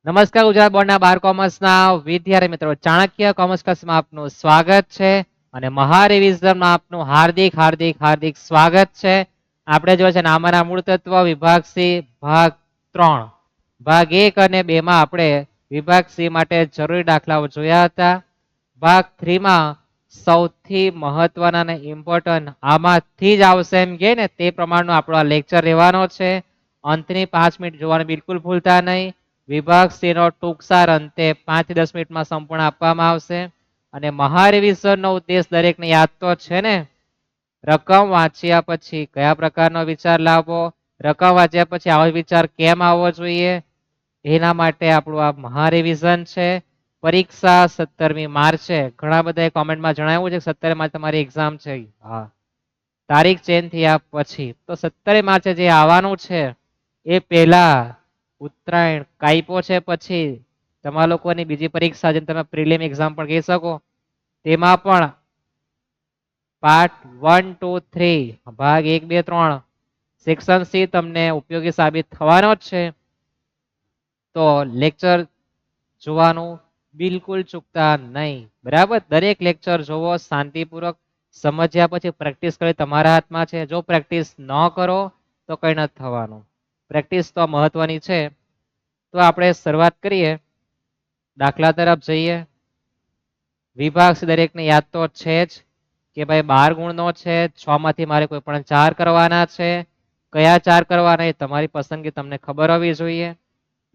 નમસ્કાર ગુજરાત બોર્ડના 12 કોમર્સના વિદ્યાર્થી મિત્રો, ચાણક્ય કોમર્સ ક્લાસમાં આપનું સ્વાગત છે અને મહા રિવિઝનમાં આપનું હાર્દિક સ્વાગત છે. આપણે જો છે નામાના મૂળ તત્વ વિભાગ સી ભાગ 3 ભાગ 1 અને 2 માં આપણે વિભાગ સી માટે જરૂરી દાખલાઓ જોયા હતા. ભાગ 3 માં સૌથી મહત્વના અને ઇમ્પોર્ટન્ટ આમાંથી જ આવશે એમ કે ને તે પ્રમાણનો આપણો આ લેક્ચર રહેવાનો છે. અંતની 5 મિનિટ જોવાનું બિલકુલ ભૂલતા નહીં. વિભાગ સી નો ટૂંક સાર અંતે 5 થી 10 મિનિટમાં સંપૂર્ણ આપવામાં આવશે. અને મહા રિવિઝનનો ઉદ્દેશ દરેકને યાદ તો છે ને. રકમ વાંચ્યા પછી કયા પ્રકારનો વિચાર લાવવો, રકમ વાંચ્યા પછી આવો વિચાર કેમ આવવો જોઈએ, એના માટે આપણું આ મહા રિવિઝન છે. પરીક્ષા 17મી માર્ચે ઘણા બધા કોમેન્ટમાં જણાવ્યું છે 17 માર્ચ તમારી એક્ઝામ છે. હા, તારીખ ચેન્જ થયા પછી તો 17 માર્ચે જે આવવાનું છે એ પહેલા ઉત્તરાયણ કાપ્યો છે, પછી તમારા લોકોની બીજી પરીક્ષા જેને તમે પ્રિલિમ એક્ઝામ પણ કહી શકો, તેમાં પણ પાર્ટ 1 2 3 ભાગ 1 2 3 સેક્શન સી તમને ઉપયોગી સાબિત થવાનો જ છે. તો લેક્ચર જોવાનું બિલકુલ ચૂકતા નહીં, બરાબર. દરેક લેક્ચર જોવો શાંતિપૂર્વક, સમજ્યા પછી પ્રેક્ટિસ કરી તમારા હાથમાં છે. જો પ્રેક્ટિસ ન કરો તો કઈ નથી થવાનું. પ્રેક્ટિસ તો મહત્વની છે. તો આપણે શરૂઆત કરીએ, દાખલા તરફ જઈએ. વિભાગ દરેકને યાદ તો છે જ કે ભાઈ 12 ગુણનો છે, 6 માંથી મારે કોઈ પણ 4 કરવાના છે. કયા 4 કરવાના એ તમારી પસંદગી તમને ખબર હોવી જોઈએ.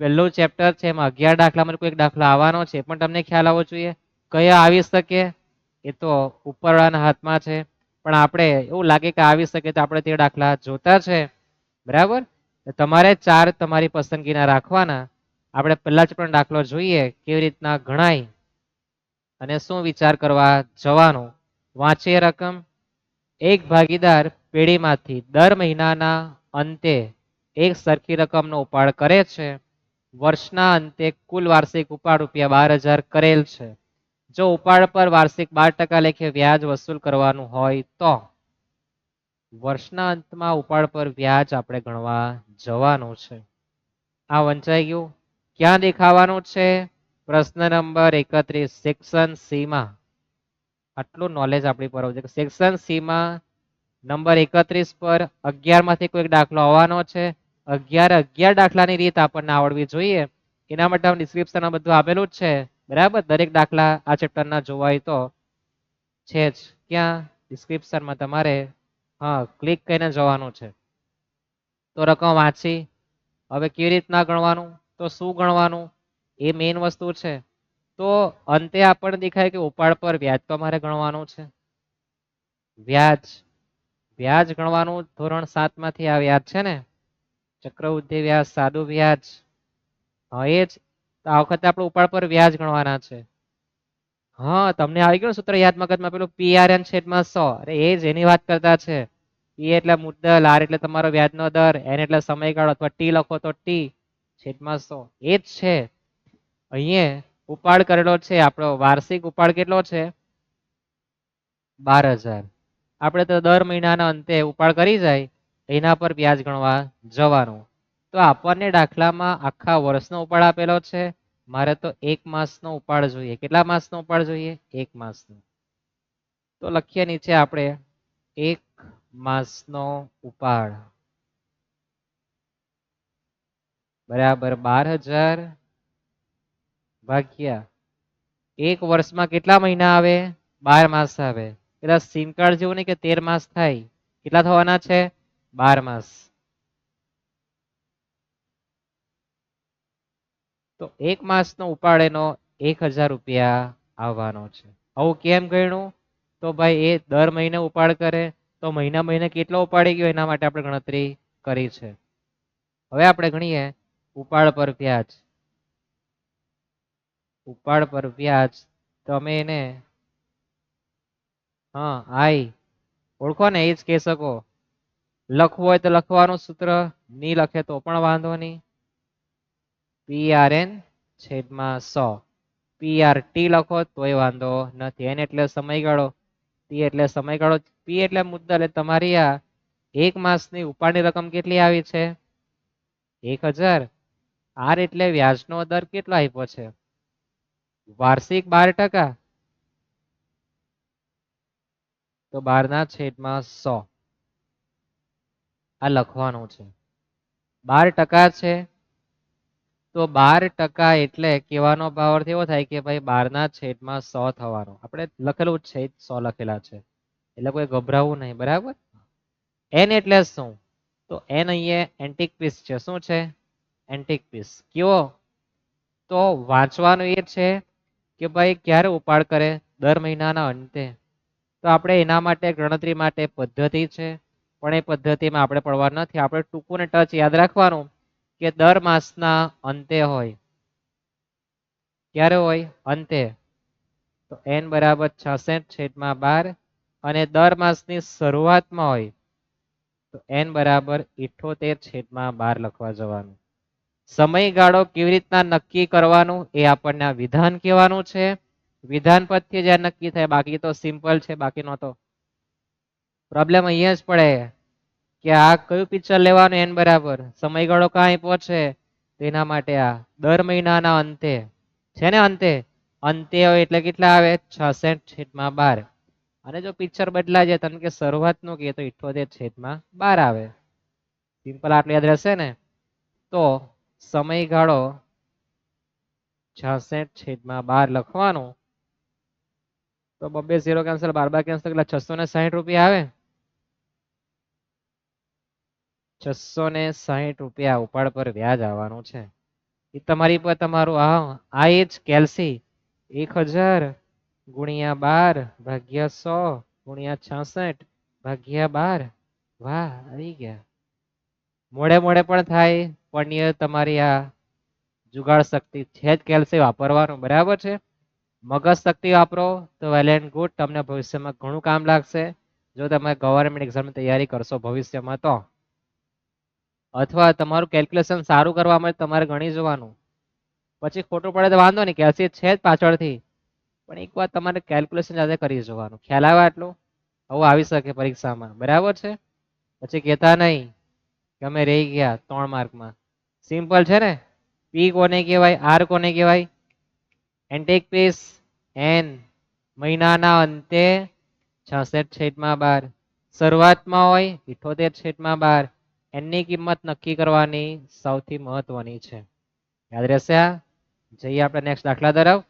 પહેલું ચેપ્ટર છે, એમાં 11 દાખલામાં કોઈ એક દાખલો આવવાનો છે પણ તમને ખ્યાલ આવવો જોઈએ. કયા આવી શકે એ તો ઉપરવાળાના હાથમાં છે, પણ આપણે એવું લાગે કે આવી શકે તો આપણે તે દાખલા જોતા છે, બરાબર. તમારે 4 તમારી પસંદગીના રાખવાના. આપણે પહેલા જ પણ દાખલો જોઈએ કેવી રીતના ગણાય અને શું વિચાર કરવા જવાનું. વાંચીએ રકમ. એક ભાગીદાર પેઢીમાંથી દર મહિનાના અંતે એક સરખી રકમનો ઉપાડ કરે છે. વર્ષના અંતે કુલ વાર્ષિક ઉપાડ ₹12,000 કરેલ છે. જો ઉપાડ પર વાર્ષિક 12% લેખે વ્યાજ વસૂલ કરવાનું હોય તો વર્ષના અંતમાં ઉપાડ પર વ્યાજ આપણે ગણવા જવાનું છે. આ વંચાઈ ગયું. ક્યાં દેખાવાનું છે? પ્રશ્ન નંબર 31 સેક્શન સી માં. આટલું નોલેજ આપણી પર છે. સેક્શન સી માં નંબર 31 પર 11 માંથી કોઈ દાખલો આવવાનો છે. 11 દાખલાની રીત આપણને આવડવી જોઈએ. એના માટે ડિસ્ક્રિપ્શનમાં બધું આપેલું જ છે, બરાબર. દરેક દાખલા આ ચેપ્ટરના જોવાય તો છે જ. ક્યાં? ડિસ્ક્રિપ્શનમાં તમારે ક્લિક કરીને જવાનું છે. તો રકમ વાંચી. હવે કેવી રીતના ગણવાનું, તો શું ગણવાનું એ મેઇન વસ્તુ છે. તો અંતે આપણને દેખાય કે ઉપાડ પર વ્યાજ તો અમારે ગણવાનું છે. વ્યાજ ગણવાનું ધોરણ 7 માંથી આ વ્યાજ છે ને, ચક્રવૃદ્ધિ વ્યાજ, સાદું વ્યાજ. એ જ આ વખતે આપણે ઉપાડ પર વ્યાજ ગણવાના છે. તમને આવી ગયું સૂત્ર યાદ મગજમાં, પેલું PRN છેદમાં 100. અરે એ જ એની વાત કરતા છે. P એટલે મુદ્દલ, R એટલે તમારો વ્યાજનો દર, N એટલે સમયગાળો, અથવા T લખો તો T છેદમાં 100. એ જ છે. અહીંયા ઉપાડ કરેલો છે આપણો વાર્ષિક ઉપાડ કેટલો છે? 12,000. આપણે તો દર મહિનાના અંતે ઉપાડ કરી જાય એના પર વ્યાજ ગણવા જવાનું. તો આપણને દાખલામાં આખા વર્ષનો ઉપાડ આપેલો છે. મારે તો 1 માસનો ઉપાડ જોઈએ. કેટલા માસનો ઉપાડ જોઈએ? 1 માસનો. તો લખીએ નીચે આપણે 1 માસનો ઉપાડ બરાબર 12,000 ભાગ્યા 1 વર્ષમાં કેટલા મહિના આવે? 12 માસ આવે. પેલા સિમ કાર્ડ જેવું નહીં કે 13 માસ થાય. કેટલા થવાના છે? 12 માસ. તો 1 માસનો ઉપાડ એનો ₹1,000 આવવાનો છે. આવું કેમ ગણ્યું? તો ભાઈ એ દર મહિને ઉપાડ કરે તો મહિને કેટલો ઉપાડી ગયો એના માટે આપણે ગણતરી કરી છે. હવે આપણે ગણીએ ઉપાડ પર વ્યાજ. ઉપાડ પર વ્યાજ તમે એને ઓળખો ને, એ જ કહી શકો. લખવું હોય તો લખવાનું સૂત્ર, નહીં લખે તો પણ વાંધો નહીં. PRN છેદમાં 100. PRT લખો તોય વાંધો નથી. N એટલે સમયગાળો, T એટલે સમયગાળો, P એટલે મુદ્દલ. એટલે તમારી આ 1 માસની ઉપાડની રકમ કેટલી આવી છે? 1,000. આર એટલે વ્યાજનો દર કેટલો આપ્યો છે? વાર્ષિક 12%. તો 12/100 આ લખવાનું છે. 12% છે. તો 12% એટલે કહેવાનો ભાવ અર્થ એવો થાય કે ભાઈ 12/100 થવાનો. આપણે લખેલું જ છે 100 લખેલા છે. એટલે કોઈ ગભરાવું નહીં, બરાબર. એન એટલે શું? તો એન અહીંયા એન્ટિક પીસ છે. શું છે? Antique piece. કયો? તો વાંચવાનું એ છે કે ભાઈ ક્યારે ઉપાડ કરે? દર મહિનાના અંતે. તો આપણે એના માટે ગણતરી માટે પદ્ધતિ છે, પણ એ પદ્ધતિમાં આપણે પડવા નથી. આપણે ટૂંકું ને ટચ યાદ રાખવાનું કે દર માસના અંતે હોય. ક્યારે હોય? અંતે. તો n બરાબર 66/12 અને દર માસની શરૂઆતમાં હોય તો n બરાબર 78/12 લખવા જવાનું. સમયગાળો કેવી રીતના નક્કી કરવાનું એ આપણને આ વિધાન કહેવાનું છે. વિધાન પરથી જ્યાં નક્કી થાય, બાકી તો સિમ્પલ છે. બાકીનો તો પ્રોબ્લેમ અહીંયા જ પડે કે આ કયું પિક્ચર લેવાનું એન બરાબર સમયગાળો કાંઈ પહોંચે તેના માટે આ દર મહિનાના અંતે છે ને અંતે હોય એટલે કેટલા આવે? 66/12. અને જો પિક્ચર બદલાય જાય, તમે કે શરૂઆતનું કે તો 78/12 આવે. સિમ્પલ આટલું યાદ રહેશે ને. તો સમયગાળો 66/12 લખવાનું. તો 2 0 કેન્સલ, 12 કેન્સલ, એટલે 660 રૂપિયા આવે. 660 રૂપિયા ઉપાડ પર વ્યાજ આવવાનું છે. એ તમારી પર તમારું આ એ જ કેલ્સી 1000 ગુણ્યા 12 ભાગ્યા 100 ગુણ્યા 66/12. વાહ, આવી ગયા. મોડે મોડે પણ થાય, પણ તમારી આ જુગાડ શક્તિ છે જ કેલ્સી વાપરવાનું, બરાબર છે. મગજ શક્તિ વાપરો તો વેલ એન્ડ ગુડ. તમને ભવિષ્યમાં ઘણું કામ લાગશે જો તમે ગવર્મેન્ટ એક્ઝામની તૈયારી કરશો ભવિષ્યમાં તો. અથવા તમારું કેલ્ક્યુલેશન સારું કરવા માટે તમારે ગણી જોવાનું. પછી ખોટું પડે તો વાંધો નહીં, કેલ્સી છે જ પાછળથી, પણ એક વાર તમારે કેલ્ક્યુલેશન જાતે કરી જોવાનું. ખ્યાલ આવે આટલું? આવું આવી શકે પરીક્ષામાં, બરાબર છે. પછી કહેતા નહીં કે અમે રહી ગયા 3 માર્કમાં. સિમ્પલ છે ને. પી કોને કહેવાય? આર કોને કહેવાય? Antique piece. એન મહિનાના અંતે 66/12. શરૂઆતમાં હોય 78/12. એની કિંમત નક્કી કરવાની સૌથી મહત્વની છે. યાદ રહેશે આ? જઈએ આપણે નેક્સ્ટ દાખલા તરફ.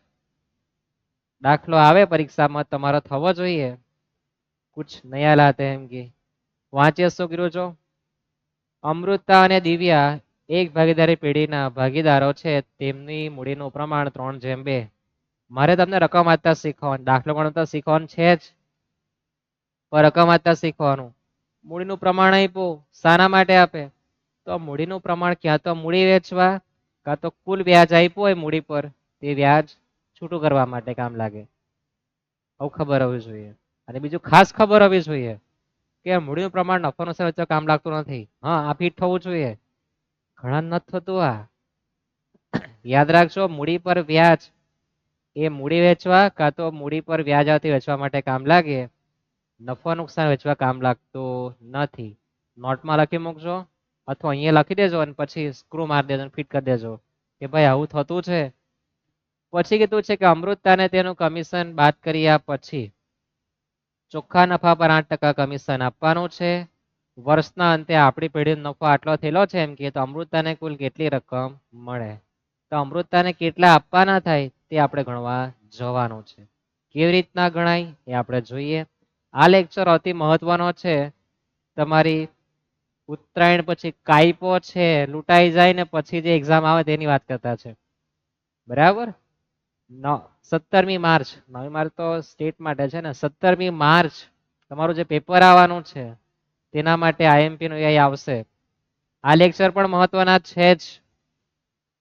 દાખલો આવે પરીક્ષામાં તમારો થવો જોઈએ. કુછ નયા લાતે એમ કે વાંચીએ શું કર્યું છો? અમૃતા અને દિવ્યા એક ભાગીદારી પેઢીના ભાગીદારો છે. તેમની મૂડીનું પ્રમાણ 3:2. મારે તમને રકમ વાંચતા શીખવાનું, દાખલો ગણતા શીખવાનું છે જ, પણ રકમ વાંચતા શીખવાનું. મૂડીનું પ્રમાણ આપ્યું, શાના માટે આપે? તો મૂડીનું પ્રમાણ ક્યાં તો મૂડી વેચવા, કાં તો કુલ વ્યાજ આપ્યું હોય મૂડી પર, તે વ્યાજ છૂટું કરવા માટે કામ લાગે. આવું ખબર હોવી જોઈએ. અને બીજું ખાસ ખબર હોવી જોઈએ કે મૂડીનું પ્રમાણ નફો નુકસાન વચ્ચે કામ લાગતું નથી. હા, આ ફિટ થવું જોઈએ. ઘણા નથી થતું આ. યાદ રાખજો, મૂડી પર વ્યાજ એ મૂડી વેચવા કાં તો મૂડી પર વ્યાજ આવતી વેચવા માટે કામ લાગે. નફો નુકસાન વેચવા કામ લાગતું નથી. નોટમાં લખી મૂકજો અથવા અહીંયા લખી દેજો અને પછી સ્ક્રૂ મારી દેજો, ફિટ કરી દેજો કે ભાઈ આવું થતું છે. પછી કીધું છે કે અમૃતાને તેનું કમિશન બાદ કર્યા પછી ચોખ્ખા નફા પર 8% કમિશન આપવાનું છે. વર્ષના અંતે આપણી પેઢીનો નફો આટલો થયેલો છે એમ કે તો અમૃતાને કુલ કેટલી રકમ મળે? તો અમૃતાને કેટલા આપવાના થાય તે આપણે ગણવા જવાનું છે. કેવી રીતના ગણાય એ આપણે જોઈએ. આ લેક્ચર અતિ મહત્વનો છે. તમારી ઉત્તરાયણ પછી કાયપો છે લૂંટાઈ જાય ને પછી જે એક્ઝામ આવે તેની વાત કરતા છે, બરાબર. 17મી માર્ચ, 9મી માર્ચ તો સ્ટેટ માટે છે ને, 17મી માર્ચ તમારું જે પેપર આવવાનું છે તેના માટે આઈએમપી નું AI આવશે. આ લેક્ચર પણ મહત્વના છે જ,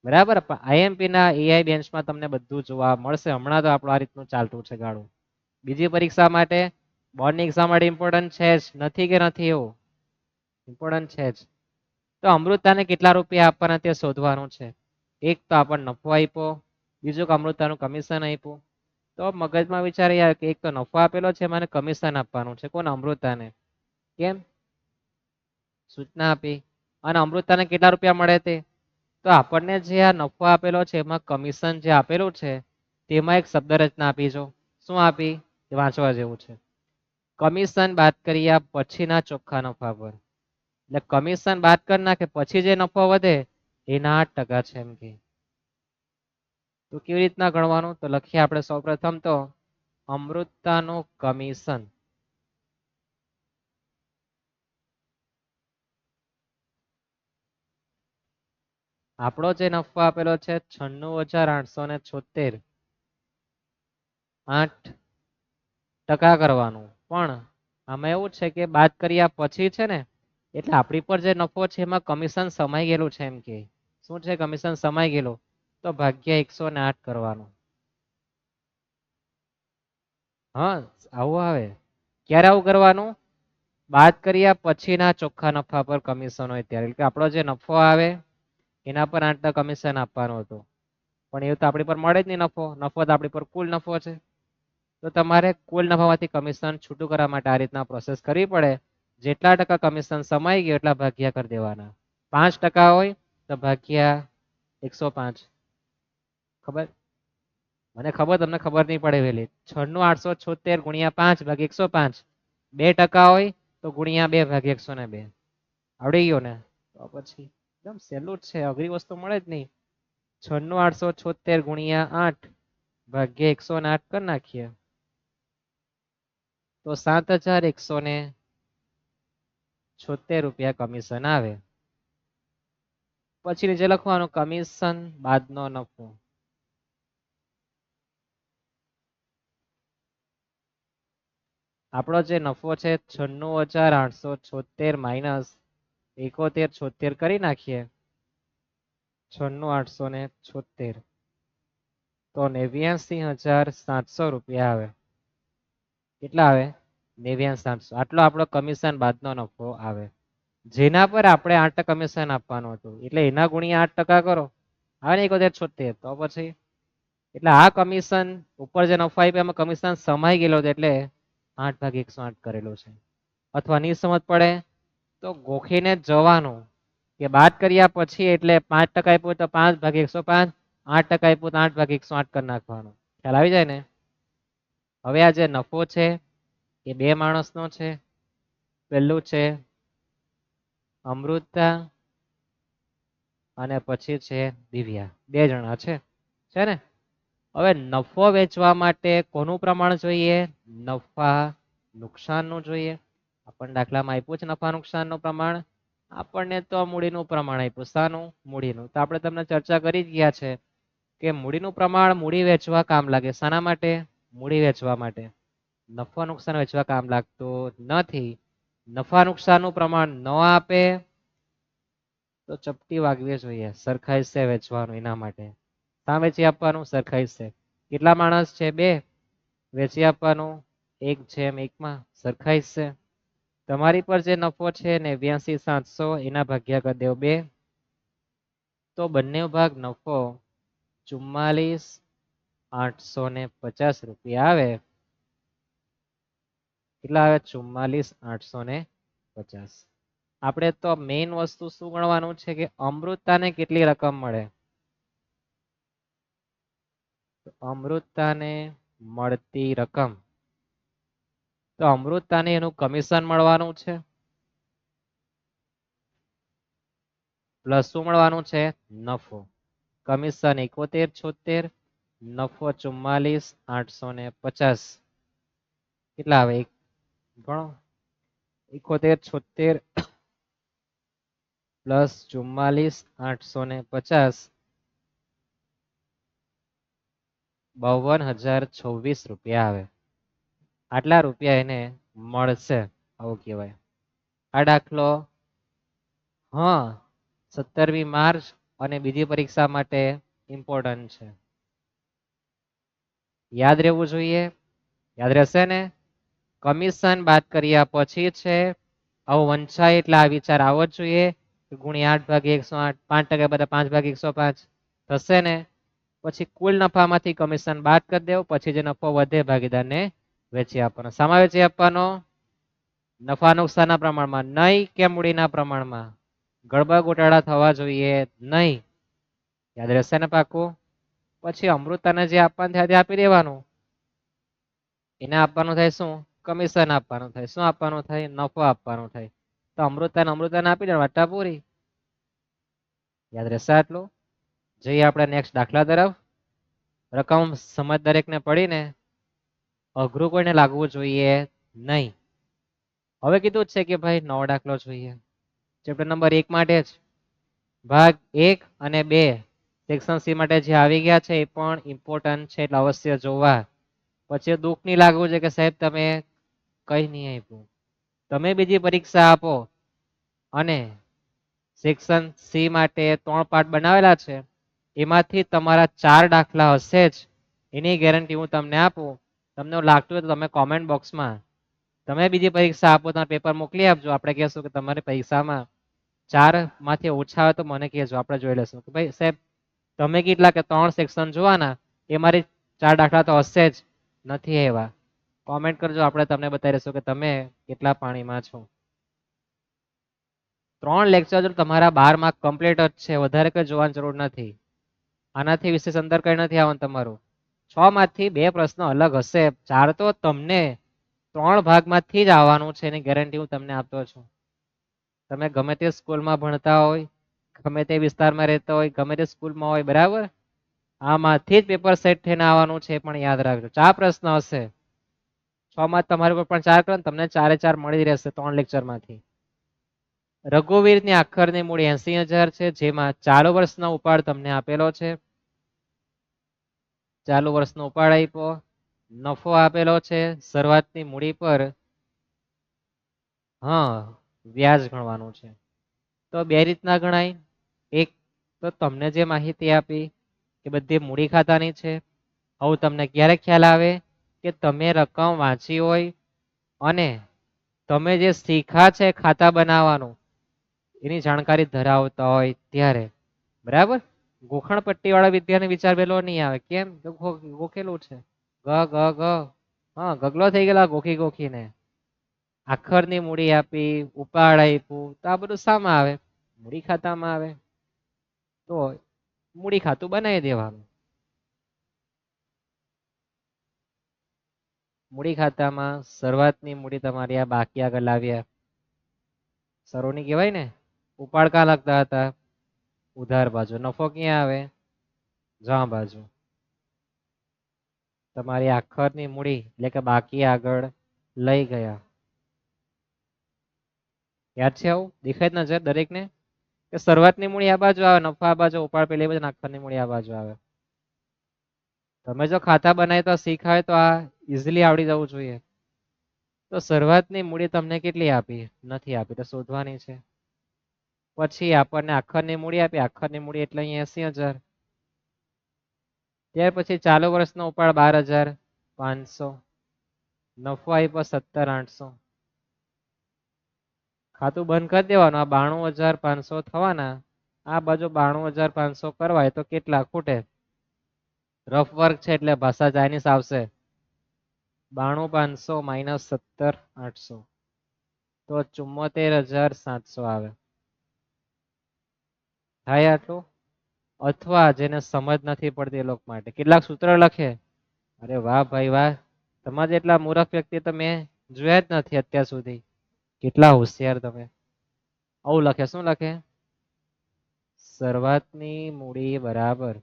બરાબર. આઈએમપી ના AI બેન્ચમાં તમને બધું જોવા મળશે. હમણાં તો આપણું આ રીતનું ચાલતું છે ગાડું. બીજી પરીક્ષા માટે, બોર્ડની એક્ઝામ માટે ઇમ્પોર્ટન્ટ છે જ, નથી કે નથી એવું? ઇમ્પોર્ટન્ટ છે જ. તો અમૃતાને કેટલા રૂપિયા આપવાના તે શોધવાનું છે. એક તો આપણને નફો આપ્યો, બીજું કે અમૃતાનું કમિશન આપ્યું. તો મગજમાં વિચાર યાર કે એક તો નફો આપેલો છે, મને કમિશન આપવાનું છે. કોણ? અમૃતાને. કેમ? સૂચના આપી. અને અમૃતાને કેટલા રૂપિયા મળે તે તો આપણને જે આ નફો આપેલો છે એમાં કમિશન જે આપેલું છે તેમાં એક શબ્દ રચના આપીજો. શું આપી એ વાંચવા જેવું છે. કમિશન બાદ કર્યા પછીના ચોખ્ખા નફા પર. એટલે કમિશન બાદ કરી નાખે પછી જે નફો વધે એના 8% છે એમ કે. તો કેવી રીતના ગણવાનું? તો લખીએ આપણે સૌપ્રથમ તો અમૃતાનું કમિશન આપણો જે નફો આપેલો છે 96,876 8% કરવાનું. પણ આમાં એવું છે કે બાદ કર્યા પછી છે ને એટલે આપણી પર જે નફો છે એમાં કમિશન સમાઈ ગયેલું છે એમ કે. શું છે? કમિશન સમાઈ ગયેલું. તો ભાગ્યા 108 કરવાનું. હા આવું આવે. ક્યારે આવું કરવાનું? બાદ કર્યા પછીના ચોખ્ખા નફા પર કમિશન હોય ત્યારે. એટલે કે આપણો જે નફો આવે એના પર 8% કમિશન આપવાનું હતું. પણ એવું તો આપણી પર મળે જ નહીં નફો. નફો તો આપણી પર કુલ નફો છે. તો તમારે કુલ નફામાંથી કમિશન છૂટું કરવા માટે આ રીતના પ્રોસેસ કરવી પડે. જેટલા ટકા કમિશન સમાઈ ગયો એટલા ભાગ્યા કરી દેવાના. 5% હોય તો ભાગ્યા 105. ખબર? મને ખબર તમને ખબર નહીં પડે વેલી. 96,876 ગુણ્યા 5 ભાગ્યા 105. 2% હોય તો ગુણ્યા 2 ભાગ્યા 102. આવડી ગયો ને? તો પછી એકદમ સહેલું જ છે. અઘરી વસ્તુ મળે જ નહીં. 96,876 ગુણ્યા 8 ભાગ્યા 108 કરી નાખીએ તો 7,176 રૂપિયા કમિશન આવે. પછી નીચે લખવાનું કમિશન બાદનો નફો. આપણો જે નફો છે 96,876 માઇનસ 71,76 કરી નાખીએ 96,876 તો 89,700 રૂપિયા આવે. કેટલા આવે? 89,700. આટલો આપણો કમિશન બાદનો નફો આવે. જેના પર આપણે 8% કમિશન આપવાનું હતું. એટલે એના ગુણ્યા 8% કરો. આવે ને 71,76. તો પછી એટલે આ કમિશન ઉપર જે નફો આપ્યો એમાં કમિશન સમાઈ ગયેલો છે એટલે 8/108 કરેલું છે. અથવા નહીં સમજ પડે તો ગોખીને જવાનું કે બાદ કર્યા પછી એટલે 5% આપ્યું તો 5/105. 8% આપ્યું તો 8/108 કરી નાખવાનું. ખ્યાલ આવી જાય ને? હવે આ જે નફો છે એ બે માણસનો છે. પહેલું છે અમૃતા અને પછી છે દિવ્યા. બે જણા છે ને? હવે નફો વેચવા માટે કોનું પ્રમાણ જોઈએ? નફા નુકસાનનું જોઈએ. આપણને દાખલામાં આપ્યું છે નફા નુકસાનનું પ્રમાણ. આપણને તો મૂડીનું પ્રમાણ આપ્યું. શાનું? મૂડીનું. તો આપણે તમને ચર્ચા કરી જ ગયા છે કે મૂડીનું પ્રમાણ મૂડી વેચવા કામ લાગે. શાના માટે? મૂડી વેચવા માટે. નફા નુકસાન વેચવા કામ લાગતું નથી. નફા નુકસાનનું પ્રમાણ ન આપે તો ચપટી વાગવી જોઈએ. સરખાઈ છે વેચવાનું એના માટે. શા વેચી આપવાનું? સરખાઈ છે. કેટલા માણસ છે? 2. વેચી આપવાનું 1/1 સરખાઈ છે. તમારી પર જે નફો છે ને 89,700 એના ભાગ્યા કરી દેવો 2. તો બંને ભાગ નફો 44,850 રૂપિયા આવે. કેટલા આવે? 44,850. આપણે તો મેઇન વસ્તુ શું ગણવાનું છે કે અમૃતાને કેટલી રકમ મળે. અમૃતાને મળતી રકમ. તો અમૃતાને એનું કમિશન મળવાનું છે પ્લસ શું મળવાનું છે? નફો. કમિશન 71,76, નફો 44,850. કેટલા આવે? ગણો 71,76 પ્લસ 44,850 52,026 રૂપિયા આવે. આટલા રૂપિયા એને મળશે. આવું કહેવાય. આ દાખલો 17મી માર્ચ અને બીજી પરીક્ષા માટે ઇમ્પોર્ટન્ટ છે. યાદ રહેવું જોઈએ. યાદ રહેશે ને? કમિશન બાદ કર્યા પછી છે આવું વંચાય એટલે આ વિચાર આવવો જ જોઈએ. ગુણ્યા 8/108. 5% બધા 5/105 થશે ને? પછી કુલ નફામાંથી કમિશન બાદ કરી દેવું. પછી જે નફો વધે ભાગીદારને વેચી આપવાનો. શામાં વેચી આપવાનો? નફા નુકસાનના પ્રમાણમાં નહીં કે મૂડીના પ્રમાણમાં. ગડબડ ગોટાળા થવા જોઈએ નહીં. યાદ રહેશે ને પાકું? પછી અમૃતાને જે આપવાનું થાય તે આપી દેવાનું. એને આપવાનું થાય શું? કમિશન આપવાનું થાય. શું આપવાનું થાય? નફો આપવાનો થાય. તો અમૃતાને આપી દેવાનું, વાટા પૂરી. યાદ રહેશે આટલું? જઈએ આપણે નેક્સ્ટ દાખલા તરફ. રકમ સમજ દરેકને પડીને અઘરું કોઈને લાગવું જોઈએ નહીં. હવે કીધું છે કે ભાઈ નવો દાખલો જોઈએ. ચેપ્ટર નંબર 1 માટે જ ભાગ 1 અને 2 સેક્શન સી માટે જે આવી ગયા છે એ પણ ઇમ્પોર્ટન્ટ છે એટલે અવશ્ય જોવા. પછી દુઃખ નહીં લાગવું છે કે સાહેબ તમે કઈ નહીં આપ્યું. તમે બીજી પરીક્ષા આપો અને સેક્શન સી માટે 3 પાર્ટ બનાવેલા છે, એમાંથી તમારા 4 દાખલા હશે જ, એની ગેરંટી હું તમને આપું. તમને લાગતું હોય તો તમે કોમેન્ટ બોક્સમાં તમે બીજી પરીક્ષા આપો, તમે પેપર મોકલી આપજો. આપણે કહેશું કે તમારી પરીક્ષામાં 4 માંથી ઓછા આવે તો મને કહેજો, આપણે જોઈ લેશું કે ભાઈ સાહેબ તમે કેટલા કે 3 સેક્શન જોવાના, એ મારી 4 દાખલા તો હશે જ, નથી એવા. કોમેન્ટ કરજો, આપણે તમને બતાવી દઈશું કે તમે કેટલા પાણીમાં છો. 3 લેક્ચર તમારા 12 માર્ક કમ્પ્લીટ જ છે, વધારે કઈ જોવાની જરૂર નથી. આનાથી વિશેષ અંદર કઈ નથી આવવાનું તમારું. 6 માંથી 2 પ્રશ્ન અલગ હશે, 4 તો તમને 3 ભાગમાંથી જ આવવાનું છે એની ગેરંટી હું તમને આપતો છું. તમે ગમે તે સ્કૂલમાં ભણતા હોય, ગમે તે વિસ્તારમાં રહેતા હોય, ગમે તે સ્કૂલમાં હોય, બરાબર, આમાંથી જ પેપર સેટ થઈને આવવાનું છે, પણ યાદ રાખજો. 4 પ્રશ્ન હશે, 6 માં તમારે પર પણ 4 કરો ને તમને 4 મળી રહેશે 3 લેક્ચરમાંથી. રઘુવીરની આખરની મૂડી 80,000 છે, જેમાં ચાલુ વર્ષનો ઉપાડ તમને આપેલો છે. ચાલુ વર્ષનો ઉપાડ આપ્યો, નફો આપેલો છે, શરૂઆતની મૂડી પર વ્યાજ ગણવાનું છે. તો બે રીતના ગણાય. એક તો તમને જે માહિતી આપી એ બધી મૂડી ખાતાની છે. હવે તમને ક્યારે ખ્યાલ આવે કે તમે રકમ વાંચી હોય અને તમે જે શીખ્યા છે ખાતા બનાવવાનું એની જાણકારી ધરાવતા હોય ત્યારે, બરાબર. ગોખણ પટ્ટી વાળા વિદ્યાર્થી વિચાર પેલો નહીં આવે, કેમ ગોખેલું છે, ગ ગ ગ, ગગલો થઈ ગયેલા ગોખી ગોખીને. આખરની મૂડી આપી, ઉપાડ આપ્યું, તો આ બધું શામાં આવે? મૂડી ખાતામાં આવે. તો મૂડી ખાતું બનાવી દેવાનું. મૂડી ખાતામાં શરૂઆતની મૂડી તમારી આ બાકી આગળ લાવ્યા, સરોની કહેવાય ને. ઉપાડ કા લાગતા હતા? ઉધાર બાજુ. નફો ક્યાં આવે? જમા બાજુ. તમારી આખરની મૂડી એટલે કે બાકી આગળ લઈ ગયા. યાદ છે? આવું દેખાય નજર દરેકને કે શરૂઆતની મૂડી આ બાજુ આવે, નફો આ બાજુ, ઉપાડ પેલી બાજુ, આખરની મૂડી આ બાજુ આવે. તમે જો ખાતા બનાવી તો શીખાય તો આ ઇઝીલી આવડી જવું જોઈએ. તો શરૂઆતની મૂડી તમને કેટલી આપી? નથી આપી, તો શોધવાની છે. પછી આપણને આખરની મૂડી આપી, આખરની મૂડી એટલે અહીંયા 80,000. ત્યાર પછી ચાલુ વર્ષનો ઉપાડ 12,500, નફો આપ્યો 17,800. ખાતું બંધ કરી દેવાનું. આ 92,500 થવાના, આ બાજુ 92,500 કરવાય તો કેટલા ખૂટે? રફ વર્ક છે એટલે ભાષા ચાઇનીઝ આવશે. 92,500 માઇનસ 17,800 તો 74,700 આવે. થાય આટલું? અથવા જેને સમજ નથી પડતી એ લોકો માટે કેટલાક સૂત્ર લખે, અરે વાહ ભાઈ વાહ, તમારે જેટલા મૂર્ખ વ્યક્તિ તો મેં જોયા જ નથી અત્યાર સુધી, કેટલા હોશિયાર તમે. આવું લખે. શું લખે? શરૂઆતની મૂડી બરાબર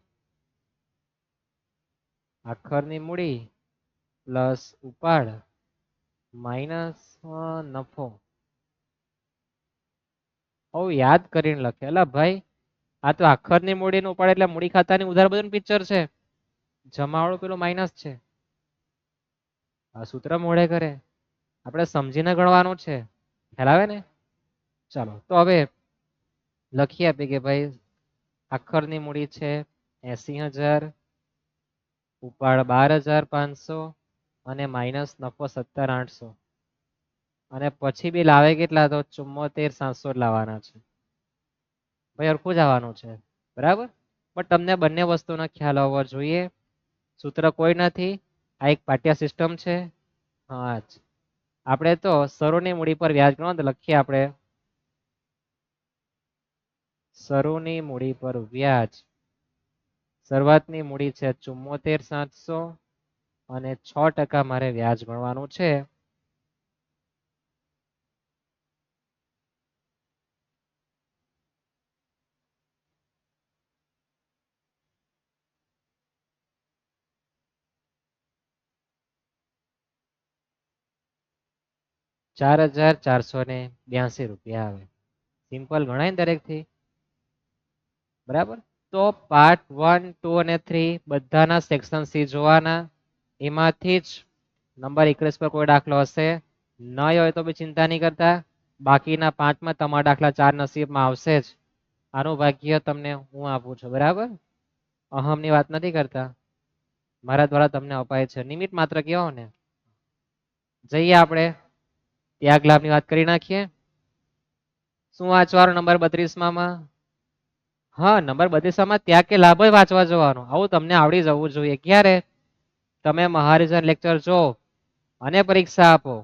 આખરની મૂડી પ્લસ ઉપાડ માઇનસ નફો. યાદ કરીને લખે. અલા ભાઈ, આ તો આખરની મૂડી નું ઉપાડ એટલે મૂડી ખાતાની ઉધાર બધું પિક્ચર છે. જમાવાળું પેલું માઇનસ છે. આ સૂત્ર મોડે કરે, આપણે સમજીને ગણવાનું છે. ખ્યાલ આવે ને? ચાલો તો હવે લખી આપીએ કે ભાઈ આખરની મૂડી છે 80,000, ઉપાડ 12,500 અને માઇનસ નફો 17,800. અને પછી બી લાવે કેટલા? તો 74,700 લાવવાના છે. ભાઈ હરખું જ આવવાનું છે, બરાબર. પણ તમને બંને વસ્તુનો ખ્યાલ હોવો જોઈએ. સૂત્ર કોઈ નથી, આ એક પાટિયા સિસ્ટમ છે. હા, આપણે તો શરૂની મૂડી પર વ્યાજ ગણો તો લખીએ આપણે શરૂની મૂડી પર વ્યાજ શરૂઆતની મૂડી છે 74,700 અને 6% મારે વ્યાજ ગણવાનું છે. ₹4,482 આવે. સિમ્પલ ગણાય ને દરેકથી, બરાબર. તો પાર્ટ 1, 2 અને 3 બધાના સેક્શન સી જોવાના. એમાંથી જ નંબર 21 પર કોઈ દાખલો હશે નહીં હોય તો બી ચિંતા નહીં કરતા. બાકીના 5માં તમારા દાખલા 4 નસીબમાં આવશે જ. આનું ભાગ્ય તમને હું આપું છું, બરાબર. અહમની વાત નથી કરતા, મારા દ્વારા તમને અપાય છે. નિમિત્ત માત્ર કહેવાય ને. જઈએ આપણે ત્યાગ લાભની વાત કરી નાખીએ. શું વાંચવાનું નંબર 32 માં? હા, નંબર 32 માં ત્યાગ કે લાભ જ વાંચવા જવાનું. આવું તમને આવડી જવું જોઈએ. ક્યારે? તમે મહારીઝન લેક્ચર જો અને પરીક્ષા આપો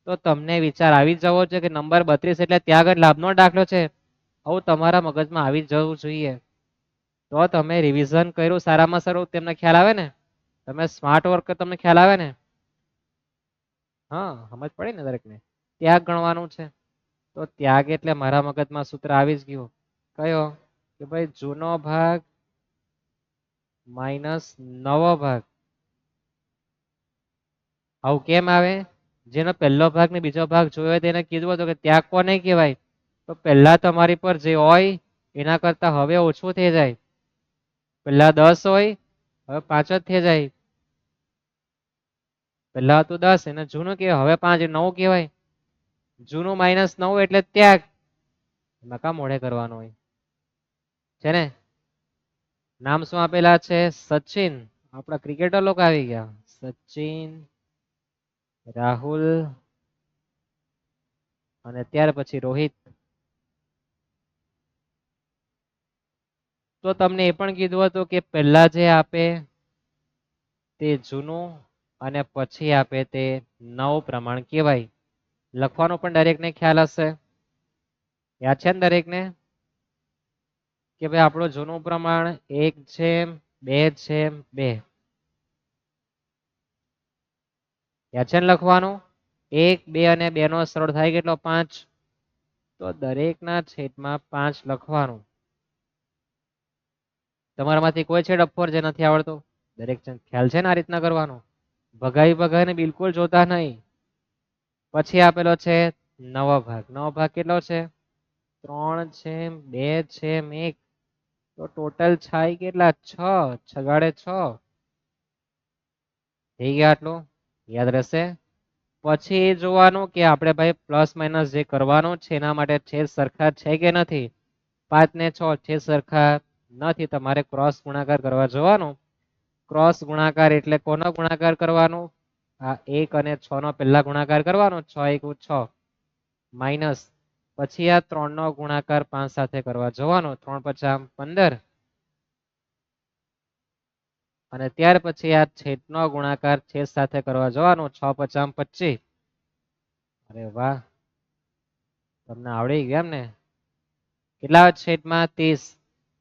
તો તમને વિચાર આવી જ જવો છે કે નંબર 32 એટલે ત્યાગ જ લાભનો દાખલો છે. આવું તમારા મગજમાં આવી જવું જોઈએ. તો તમે રિવિઝન કર્યું સારામાં સારું તમને ખ્યાલ આવે ને. તમે સ્માર્ટ વર્ક તમને ખ્યાલ આવે ને. હા, સમજ પડે ને દરેકને. ત્યાગ ગણવાનું છે. તો ત્યાગ એટલે મારા મગજમાં સૂત્ર આવી જ ગયું. કયો? કે ભાઈ જૂનો ભાગ માઇનસ નવો ભાગ. આવું કેમ આવે? જેનો પહેલો ભાગ ને બીજો ભાગ જોયો હોય તેને કીધું હતું કે ત્યાગ કોને કહેવાય? તો પહેલા તમારી પર જે હોય એના કરતા હવે ઓછું થઈ જાય. પહેલા 10 હોય હવે 5 જ થઈ જાય. પહેલા હતું 10 એને જૂનું કહેવાય, હવે 5 9 કહેવાય. જૂનું -9 એટલે ત્યાગ. નકા મોઢે કરવાનું હોય છે ને. નામ શું આપેલા છે? સચિન. આપણા ક્રિકેટર લોકો આવી ગયા. સચિન, રાહુલ અને ત્યાર પછી રોહિત. તો તમને એ પણ કીધું હતું કે પહેલા જે આપે તે જૂનું અને પછી આપે તે નવું પ્રમાણ કહેવાય. લખવાનો પણ દરેકને ખ્યાલ હશે. યાદ છે ને દરેકને? કે ભાઈ આપણું જૂનું પ્રમાણ 1/2/2. યાદ છે ને લખવાનું? 1, 2 અને 2 નો સરળ થાય કેટલો? 5. તો દરેકના છેદમાં 5 લખવાનું. તમારામાંથી કોઈ છે ડફોર જે નથી આવડતું? દરેક ખ્યાલ છે ને આ રીતના કરવાનું. ભગાઈને બિલકુલ જોતા નહીં. પછી આપેલો છે નવો ભાગ. નવો ભાગ કેટલો છે? 3/2/1. તો ટોટલ થાય કેટલા? 6. 6 × 6 થઈ ગયા. આટલું યાદ રહેશે. પછી જોવાનું કે આપણે ભાઈ પ્લસ માઇનસ જે કરવાનું છે એના માટે છેદ સરખા છે કે નથી. 5 ને 6 છેદ સરખા નથી. તમારે ક્રોસ ગુણાકાર કરવા જવાનું. ક્રોસ ગુણાકાર એટલે કોનો ગુણાકાર કરવાનો? આ 1 અને 6 નો પહેલા ગુણાકાર કરવાનો. 6 × 1 = 6 માઇનસ પછી આ 3 નો ગુણાકાર 5 સાથે કરવા જવાનો. 3 × 5 = 15 અને ત્યાર પછી આ છેદનો ગુણાકાર છેદ સાથે કરવા જવાનો. 6 × 5 = 25. અરે વાહ, તમને આવડી ગયા એમ ને. કેટલા છેદમાં 30?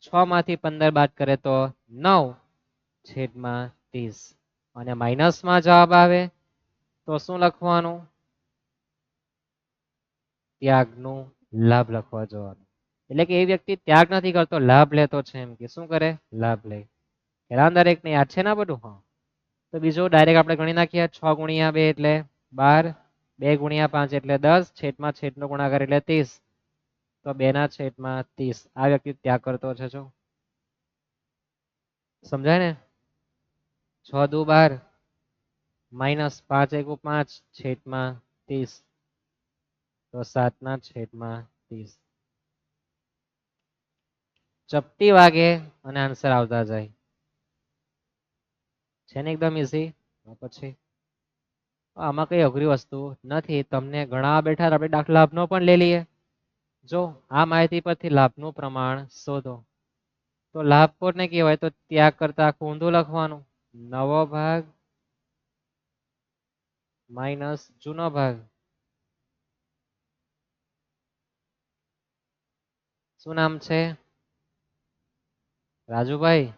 6 માંથી 15 બાદ કરે તો 9/30. અને માઇનસમાં જવાબ આવે તો શું લખવાનું? ત્યાગનું લાભ લખવા જવાનું. એટલે કે એ વ્યક્તિ ત્યાગ નથી કરતો, લાભ લેતો છે. એમ કે શું કરે? લાભ લે. હેરાન દરેકને યાદ છે ને બધું? હા. તો બીજું ડાયરેક્ટ આપણે ગણી નાખીએ. 6 × 2 એટલે 12. 2 × 5 એટલે 10. છેદમાં છેદનો ગુણાકાર એટલે 30. તો 2/30. આ વ્યક્તિ ત્યાગ કરતો છે. જો સમજાય ને? 6 × 2 = 12 માઇનસ 5 × 1 = 5 છેદમાં 30. તો 7/30. ચપટી વાગે અને આન્સર આવતા જાય છે ને. એકદમ ઈઝી. પછી આમાં કઈ અઘરી વસ્તુ નથી. તમને ઘણા બેઠા આપણે દાખલા લાભનો પણ લઈ લઈએ. જો આ માહિતી પરથી લાભનું પ્રમાણ શોધો. તો લાભ કોને કહેવાય? તો ત્યાગ કરતા આખું ઊંધું લખવાનું. નવો ભાગ માઇનસ જૂનો ભાગ. શું નામ છે? રાજુભાઈ.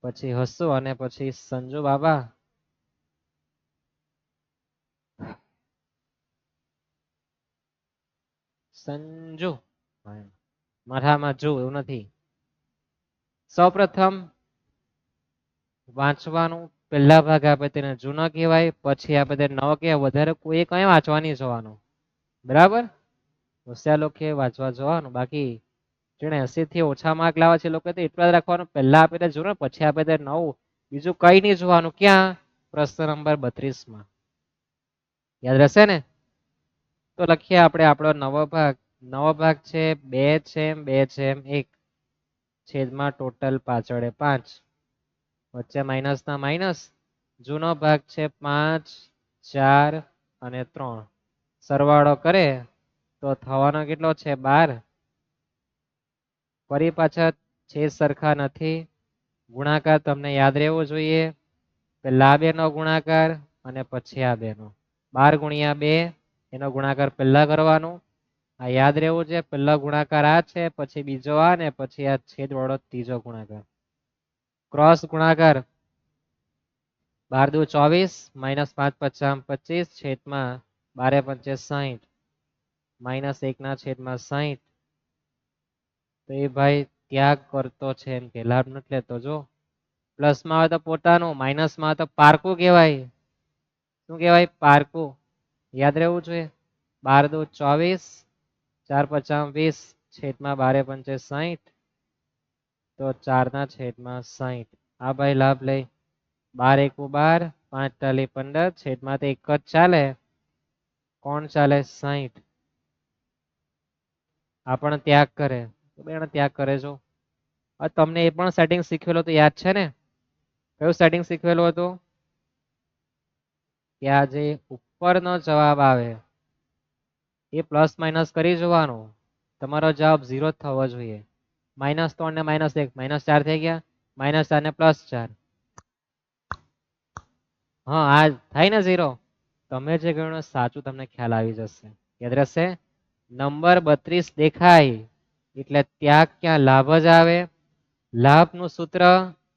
પછી હસુ અને પછી સંજુ બાબા, સંજુ, મારામાં જો એવું નથી. સૌપ્રથમ વાંચવાનું, પહેલા ભાગ આપે તેને જૂનો કહેવાય, પછી આપે તેને નવો કહેવાય. વધારે કોઈ કઈ વાંચવા નહીં જવાનું, બરાબર. હોશિયાર લોકો વાંચવા જવાનું, બાકી જેને 80 થી ઓછા માર્ક લાવવા છે એ લોકો તો એટલા જ રાખવાનું, પહેલા આપે તે જૂનો, પછી આપે તે નવું, બીજું કઈ નહીં જોવાનું. ક્યાં? પ્રશ્ન નંબર 32 માં. યાદ રહેશે ને? તો લખીએ આપણે આપણો નવો ભાગ. નવો ભાગ છે 2/2/1 છેદમાં ટોટલ પાછળ 5, વચ્ચે માઇનસ ના માઇનસ. જૂનો ભાગ છે 5, 4 અને 3. સરવાળો કરે તો થવાનો કેટલો છે? 12. ફરી પાછા છેદ સરખા નથી, ગુણાકાર તમને યાદ રહેવો જોઈએ. પહેલા આ બે નો ગુણાકાર અને પછી આ બે નો. 12 ગુણ્યા 2 એનો ગુણાકાર પહેલા કરવાનો. આ યાદ રહેવું છે. પહેલો ગુણાકાર આ છે, પછી બીજો આ, ને પછી આ છેદ વાળો ત્રીજો ગુણાકાર. ક્રોસ ગુણાકાર 12 દુ 24 માઇનસ 5 પચામ 25 છેદમાં 12 પંચે 60 માઇનસ 1 ના છેદમાં 60. તો એ ભાઈ ત્યાગ કરતો છે એમ કે લાભ નથી લેતો. જો પ્લસમાં આવે તો પોતાનું, માઇનસમાં આવે તો પારકું કહેવાય. શું કહેવાય? પારકું. યાદ રહેવું જોઈએ. 12 દુ 24 4 પચામ 20 છેદમાં 12 પંચે 60 તો 4 ના છેદમાં 60. આ ભાઈ લાભ લે. 12 એકુ 12 5 તાલી 15 છેદમાં તો એક જ ચાલે. કોણ ચાલે? 60. આપણ ત્યાગ કરે તો બેન ત્યાગ કરે. જો તમને એ પણ સેટિંગ શીખવેલું તો યાદ છે ને? કયું સેટિંગ શીખવેલું હતું? કે આ જે ઉપરનો જવાબ આવે એ પ્લસ માઇનસ કરી જોવાનું. તમારો જવાબ 0 જ થવો જોઈએ. -3 ને -1 -4 થઈ ગયા. -4 ને +4. હા, આ થાય ને 0. તમે જે ગણો સાચું તમને ખ્યાલ આવી જશે. યાદ રહેશે? નંબર 32 દેખાય એટલે ત્યાગ ક્યાં? લાભ જ આવે. લાભનું સૂત્ર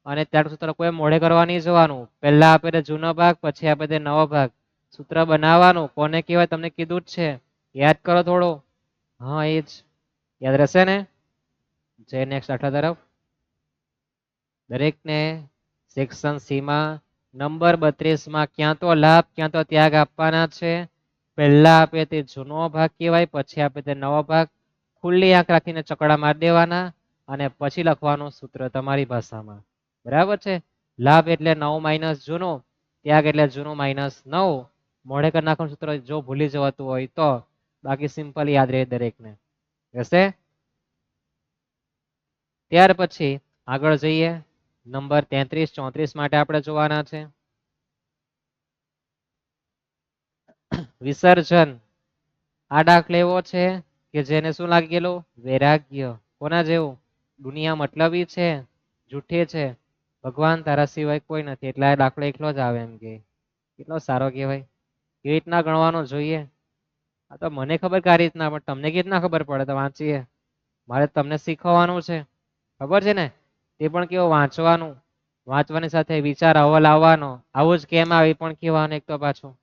અને ત્યારનું સૂત્ર કોઈ મોઢે કરવા નહીં જવાનું. પહેલા આપે તે જૂનો ભાગ, પછી આપે તે નવો ભાગ. સૂત્ર બનાવવાનું. કોને કહેવાય તમને કીધું જ છે. યાદ કરો થોડું. હા, એ જ યાદ રહેશે ને? જે નેક્સ્ટ દાખલા તરફ. દરેકને સેક્શન સી માં નંબર 32 માં ક્યાં તો લાભ ક્યાં તો ત્યાગ આપવાના છે. પહેલા આપે તે જૂનો ભાગ કહેવાય, પછી આપે તે નવો ભાગ. ખુલ્લી આંખ રાખીને ચકડા મારી દેવાના અને પછી લખવાનું સૂત્ર તમારી ભાષામાં. બરાબર છે? લાભ એટલે 9 માઇનસ જૂનો, ત્યાગ એટલે જૂનો માઇનસ 9. મોઢે કરી નાખવાનું સૂત્ર જો ભૂલી જવાતું હોય તો, બાકી સિમ્પલ યાદ રહે દરેકને. રહેશે? ત્યાર પછી આગળ જઈએ. નંબર 33 34 માટે આપણે જોવાના છે. વિસર્જન. આ દાખલો એવો છે કે જેને શું લાગી ગયેલું? વૈરાગ્ય. કોના જેવું? દુનિયા મતલબી છે, જૂઠે છે, ભગવાન તારા સિવાય કોઈ નથી. એટલે આ દાખલો એકલો જ આવે એમ કે કેટલો સારો કહેવાય. કેવી રીતના ગણવાનો જોઈએ? આ તો મને ખબર કે આ રીતના, પણ તમને કેવી રીતના ખબર પડે? તો વાંચીએ. મારે તમને શીખવવાનું છે. ખબર છે ને? તે પણ કેવું વાંચવાનું. વાંચવાની સાથે વિચાર આવો લાવવાનો. આવું જ કેમ આવે પણ કહેવાનું એક તો પાછું.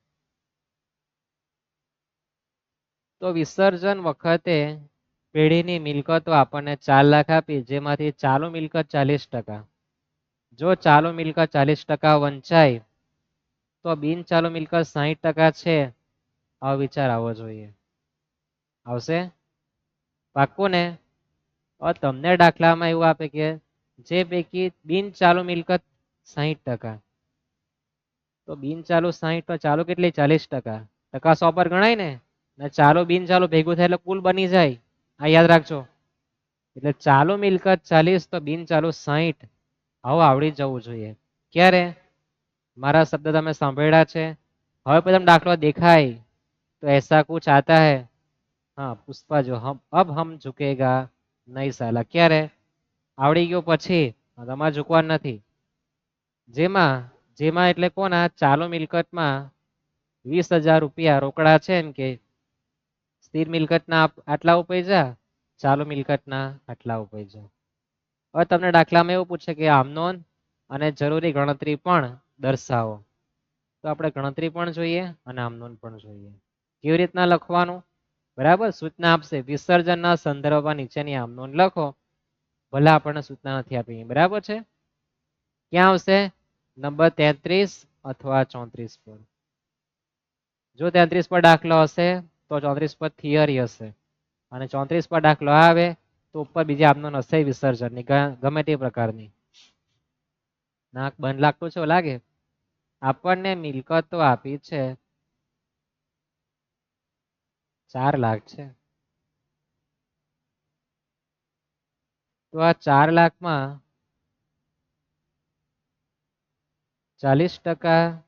તો વિસર્જન વખતે પેઢીની મિલકતો આપણને 4 લાખ આપી, જેમાંથી ચાલુ મિલકત 40%. જો ચાલુ મિલકત 40% વંચાય તો બિન ચાલુ મિલકત 60% છે. આવો વિચાર આવવો જોઈએ. આવશે? પાક્કું ને? તમને દાખલામાં એવું આપે કે જે પૈકી બિન ચાલુ મિલકત 60%. તો બિન ચાલુ 60 તો ચાલુ કેટલી? 40%. ટકા 100 પર ગણાય ને? ચાલુ બિન ચાલુ ભેગું થાય એટલે કુલ બની જાય. આ યાદ રાખજો. એટલે ચાલુ મિલકત 40 તો બિન ચાલુ 60. આવું આવડી જવું જોઈએ. ક્યારે? મારા શબ્દ તમે સાંભળ્યા છે. હવે પછી દાખલો દેખાય તો એસા કુછ આતા હૈ. હા, પુષ્પા જો અબ હમ ઝુકેગા નહીં સાલા. ક્યારે? આવડી ગયો પછી તમારે ઝૂકવાનું નથી. જેમાં જેમાં એટલે કોના? ચાલુ મિલકતમાં 20,000 રૂપિયા રોકડા છે એમ કે સ્થિર મિલકતના આટલા ઉપૈજા, ચાલુ મિલકતના આટલા ઉપૈજા. હવે તમને દાખલામાં એવું પૂછે કે આમ નોંધ અને જરૂરી ગણતરી પણ દર્શાવો. તો આપણે ગણતરી પણ જોઈએ અને આમનોંધ પણ જોઈએ. કેવી રીતના લખવાનું? બરાબર, સૂચના આપશે વિસર્જનના સંદર્ભમાં નીચેની આમનોંધ લખો. ભલે આપણને સૂચના નથી આપી. બરાબર છે, ક્યાં આવશે? નંબર 33 અથવા 34 પર. જો 33 પર દાખલો હશે તો 34 પર થિયરી હશે, અને 34 પર દાખલો આવે તો ઉપર બીજી આમનોંધ હશે વિસર્જનની, ગમે તે પ્રકારની. નાક બંધ લાગતું છે લાગે. આપણને મિલકતો આપી છે 4 લાખ છે. તો આ 4 લાખમાં 40%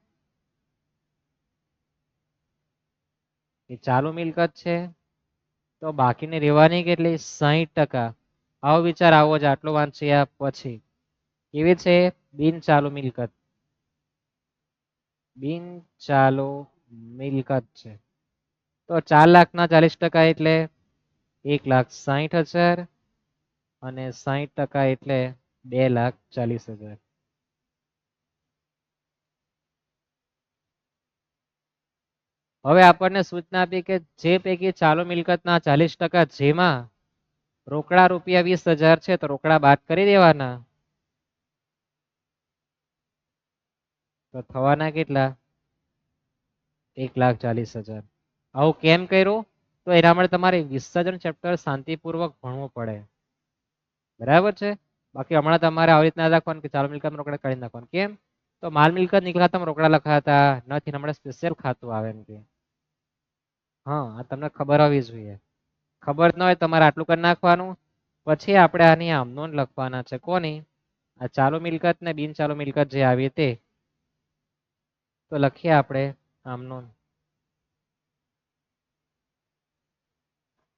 એ ચાલુ મિલકત છે, તો બાકીની રહેવાની કેટલી? 60%. આવો વિચાર આવો જ આટલો વાંચ્યા પછી. કેવી છે? બિન ચાલુ મિલકત. બિન ચાલુ મિલકત છે. તો 4 લાખના 40% એટલે 1,60,000 અને 60% એટલે 2,40,000. હવે આપણને સૂચના આપી કે જે પૈકી ચાલુ મિલકતના 40%, જેમાં રોકડા રૂપિયા 20,000 છે, તો રોકડા બાદ કરી દેવાના. તો થવાના કેટલા? 1,40,000. આવું કેમ કર્યું? તો એના માટે તમારે વિસર્જન ચેપ્ટર શાંતિપૂર્વક ભણવું પડે. બરાબર છે. બાકી હમણાં તમારે આવી રીતના લખવાનું કે ચાલુ મિલકત રોકડા કાઢી નાખવાનું. કેમ? તો માલ મિલકત નીકળાતા રોકડા લખાતા નથી, હમણાં સ્પેશિયલ ખાતું આવે એમ કે. હા, આ તમને ખબર હોવી જોઈએ. ખબર ન હોય તમારે આટલું કરી નાખવાનું. પછી આપણે આની આમનોંધ લખવાના છે. કોની? આ ચાલુ મિલકત ને બિન ચાલુ મિલકત જે આવી તે. તો લખીએ આપણે આમનોંધ.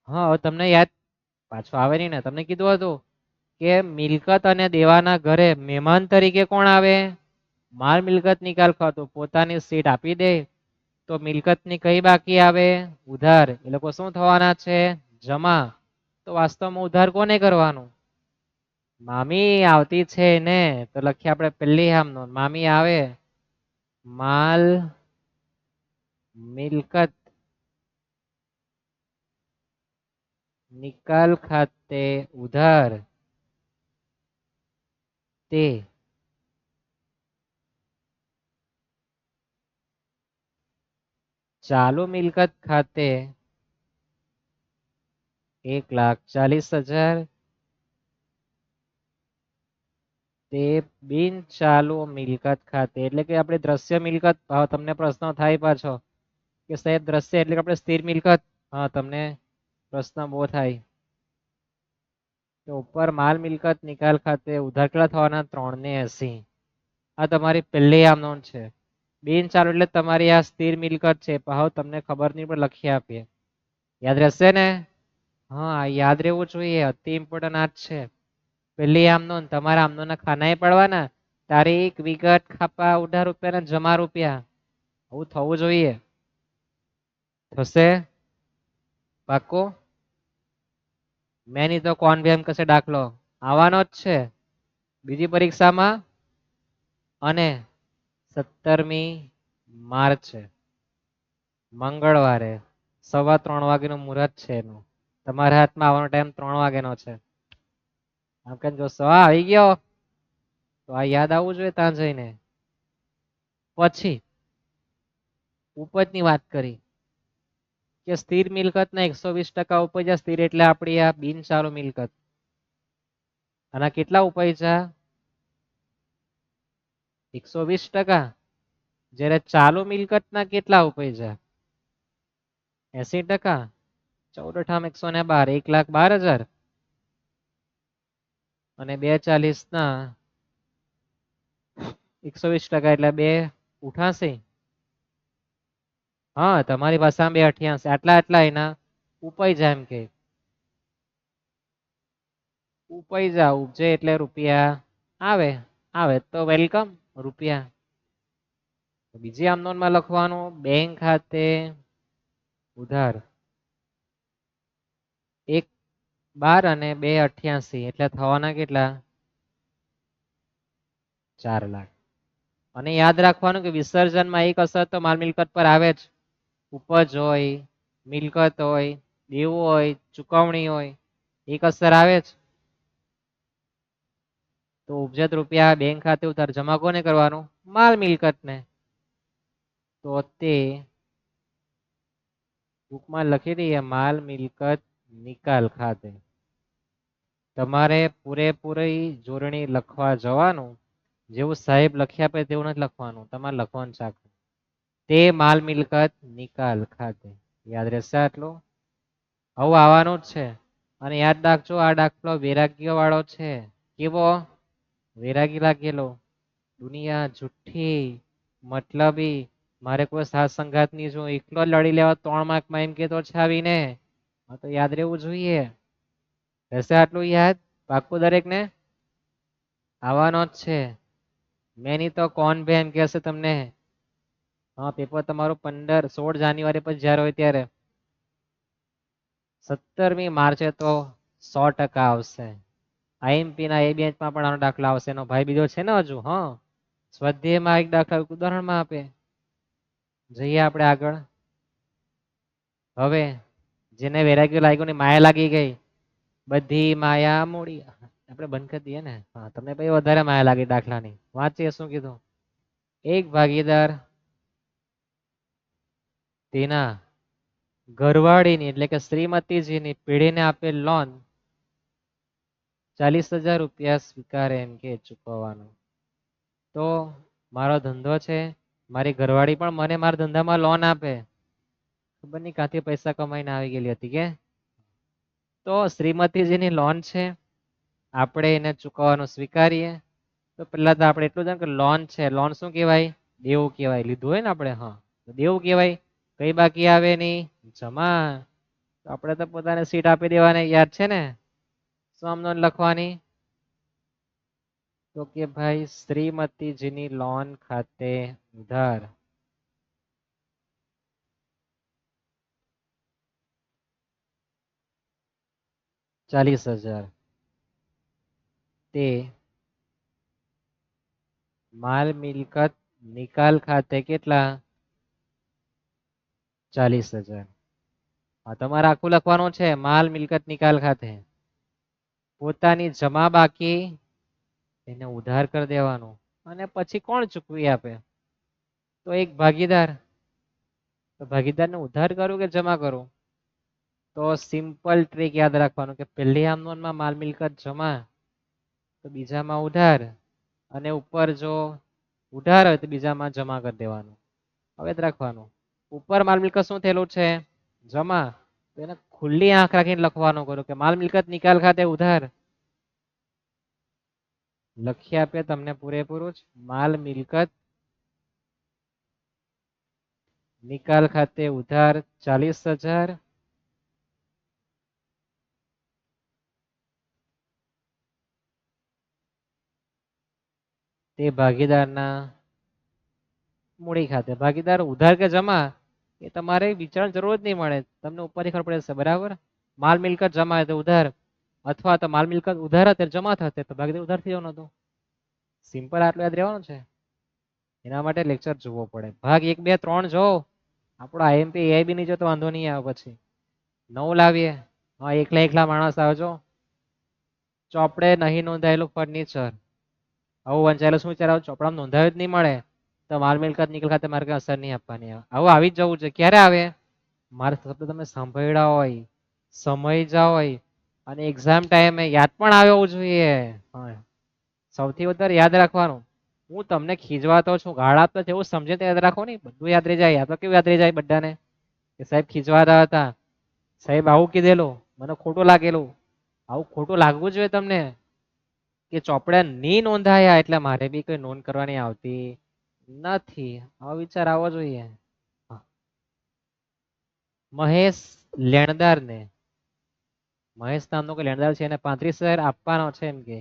હા, તમને યાદ પાછું આવે નહીં ને. તમને કીધું હતું કે મિલકત અને દેવાના ઘરે મહેમાન તરીકે કોણ આવે? માલ મિલકત નિકાલ ખાતું પોતાની સીટ આપી દે તો મિલકતની કઈ બાકી આવે? ઉધાર. એ લોકો શું થવાના છે? જમા. તો વાસ્તવમાં ઉધાર કોને કરવાનું? મામી આવતી છે ને, તો લખીએ આપણે પહેલી આમનોંધ. મામી આવે, માલ મિલકત નિકાલ ખાતે ઉધાર તે ચાલુ મિલકત ખાતે 1,40,000 તે બિન ચાલુ મિલકત ખાતે, એટલે કે આપણે દ્રશ્ય મિલકત. તમને પ્રશ્ન થાય પાછો કે સાહેબ દ્રશ્ય એટલે કે આપણે સ્થિર મિલકત. હા, તમને પ્રશ્ન બહુ થાય. તો ઉપર માલ મિલકત નિકાલ ખાતે ઉધાર કેટલા થવાના? 380. આ તમારી પહેલી આમનોંધ છે. બિન ચાલુ એટલે તમારી આ સ્થિર મિલકત છે. હવે તમને ખબર નહીં પણ લખી આપીએ. યાદ રહેશે ને? હા, યાદ રહેવું જોઈએ. અતિ ઇમ્પોર્ટન્ટ આ જ છે. પહેલી આમનોંધ તમારા આમનોંધના ખાના પડવાના. તારીખ, વિગત, ખાપા, ઉધાર રૂપિયા, જમા રૂપિયા. આવું થવું જોઈએ. થશે? પાક્કું? મેં નહીં તો કોણ બી એમ કશે દાખલો આવવાનો જ છે બીજી પરીક્ષામાં. અને 17મી માર્ચે મંગળવારે 3:15 વાગ્યાનું મુહૂર્ત છે એનું. તમારા હાથમાં આવવાનો ટાઈમ 3 વાગ્યાનો છે. આમ કે જોશો હા આવી ગયો, તો આ યાદ આવવું જોઈએ ત્યાં જઈને. પછી ઉપજની વાત કરી કે સ્થિર મિલકતના 120% ઉપજ્યા. સ્થિર એટલે આપણી આ બિન ચાલુ મિલકત. આના કેટલા ઉપજ્યા? 120%. જ્યારે ચાલુ મિલકતના કેટલા ઉપજ્યા? 80%. 14 × 112 1,12,000. અને 240 ના 120% એટલે 2,88. હા, તમારી ભાષામાં 2,88. આટલા એના ઉપજ્યા એમ કે. ઉપજ્યા, ઉપજે એટલે રૂપિયા આવે. આવે તો વેલકમ રૂપિયા. બીજી આમનોંધમાં લખવાનું બેંક ખાતે ઉધાર 1,12 અને 2,88 એટલે થવાના કેટલા? 4 લાખ. અને યાદ રાખવાનું કે વિસર્જનમાં એક અસર તો માલ મિલકત પર આવે જ. ઉપજ હોય, મિલકત હોય, દેવું હોય, ચુકવણી હોય, એક અસર આવે જ. તો ઉપજત રૂપિયા બેંક ખાતે ઉતાર જમા કોને કરવાનું? માલ મિલકત ને. તો તે બુકમાં લખી દઈએ માલ મિલકત નિકાલ ખાતે. તમારે પૂરેપૂરી જોડણી લખવા જવાનું. જેવું સાહેબ લખી આપે તેવું નથી લખવાનું, તમારે લખવાનું છે તે માલ મિલકત નિકાલ ખાતે. યાદ રહેશે આટલું? આવું આવવાનું જ છે. અને યાદ રાખજો આ દાખલો વૈરાગ્ય વાળો છે. કેવો? વૈરાગી લાગેલો. દુનિયા જુઠ્ઠી મતલબી, મારે કોઈ સાથ સંગાત ની જો એકલો લડી લેવા 3 માર્કમાં એમ કેતો છે આવીને. તો યાદ રહેવું જોઈએ. રહેશે આટલું યાદ? પાક્કું દરેક ને? આવવાનો જ છે. મેં નહીં તો કોણ બે એમ કહેશે તમને. હા, પેપર તમારું 16 જાન્યુઆરી પછી જ્યારે હોય ત્યારે. 17મી માર્ચે તો 100% આવશે. આઈએમપી ના એ બેંચમાં પણ આનો દાખલો આવશે. એનો ભાઈ બીજો છે ને હજુ. હા, સ્વાધ્યાયમાં એક દાખલા ઉદાહરણમાં આપે. જઈએ આપણે આગળ. હવે જેને વૈરાગ્ય લાગ્યો ને માયા લાગી ગઈ, બધી માયા મૂડી. આપણે બંધ કરી દઈએ ને. હા, તમને પછી વધારે માયા લાગી દાખલાની. વાંચીએ શું કીધું? એક ભાગીદાર તેના ઘરવાળીની એટલે કે શ્રીમતીજીની પેઢીને આપેલ લોન 40,000 રૂપિયા સ્વીકારે એમ કે ચૂકવવાનું. તો મારો ધંધો છે, મારી ઘરવાળી પણ મને મારા ધંધામાં લોન આપે. ખબર નહીં ક્યાંથી પૈસા કમાઈને આવી ગયેલી હતી કે. તો શ્રીમતીજીની લોન છે, આપણે એને ચૂકવવાનું સ્વીકારીએ. તો પેલા તો આપણે એટલું જાણ કે લોન છે. લોન શું કહેવાય? દેવું કહેવાય. લીધું હોય ને આપણે. હા, દેવું કહેવાય. કઈ બાકી આવે નહીં? જમા. તો આપણે તો પોતાને સીટ આપી દેવાની. યાદ છે ને? શું આમ નોંધ લખવાની? તો કે ભાઈ શ્રીમતીજીની લોન ખાતે ઉધાર 40,000 તે માલ મિલકત નિકાલ ખાતે કેટલા? 40,000. હા, તમારે આખું લખવાનું છે. માલ મિલકત નિકાલ ખાતે પોતાની જમા બાકી એને ઉધાર કરી દેવાનું. અને પછી કોણ ચૂકવી આપે? તો એક ભાગીદાર. તો ભાગીદારને ઉધાર કરું કે જમા કરું? તો સિમ્પલ ટ્રીક યાદ રાખવાનું કે પહેલી આમનોનમાં માલ મિલકત જમા, તો બીજામાં ઉધાર, અને ઉપર જો ઉધાર હોય તો બીજામાં જમા કરી દેવાનું. હવે જ રાખવાનું. ઉપર માલ મિલકત શું થયેલું છે? જમા. તો એને ખુલ્લી આંખ રાખીને લખવાનું કરું કે માલ મિલકત નિકાલ ખાતે ઉધાર. લખી આપે તમને પૂરેપૂરું જ. માલ મિલકત નિકાલ ખાતે ઉધાર 40,000 તે ભાગીદારના મૂડી ખાતે. ભાગીદાર ઉધાર કે જમા એ તમારે વિચારવાની જરૂર જ નહીં મળે. તમને ઉપરથી ખબર પડે છે. બરાબર? માલ મિલકત જમા તો ઉધાર, અથવા તો માલ મિલકત ઉધાર અત્યારે જમા થશે તો ભાગીદાર ઉધાર થઈ જવાનો હતો. સિમ્પલ આટલું યાદ રહેવાનું છે. એના માટે લેક્ચર જોવો પડે. ભાગ 1, 2, 3 જો. આપણો આઈએમપી એઆઈબી નહીં જો તો વાંધો નહીં આવે. પછી 9 લાવીએ. હા, એકલા માણસ આવજો. ચોપડે નહીં નોંધાયેલું ફર્નિચર. આવું વંચાયેલું શું વિચાર ચોપડામાં નોંધાયું જ નહીં મળે તો માલ મિલકત નિકાલ ખાતે મારે કઈ અસર નહીં આપવાની. આવું આવી જ જવું છે. ક્યારે આવે? મારે શબ્દ તમે સાંભળ્યા હોય, સમય હોય, અને એક્ઝામ ટાઈમે યાદ પણ આવ્યો જોઈએ. સૌથી વધારે યાદ રાખવાનું, હું તમને ખીજવાતો છું, ગાળ આપતો છે એવું સમજે તો યાદ રાખો. નહીં બધું યાદ રહી જાય. યાદ તો કેવું યાદ રહી જાય બધાને કે સાહેબ ખીજવાતા હતા, સાહેબ આવું કીધેલું, મને ખોટું લાગેલું. આવું ખોટું લાગવું જોઈએ તમને કે ચોપડા નહીં નોંધાયા એટલે મારે બી કોઈ નોંધ કરવાની આવતી નથી. આવો વિચાર આવવો જોઈએ. મહેશ લેણદારને, મહેશ નામનો કોઈ લેણદાર છે, એને 35,000 આપવાનો છે એમ કે.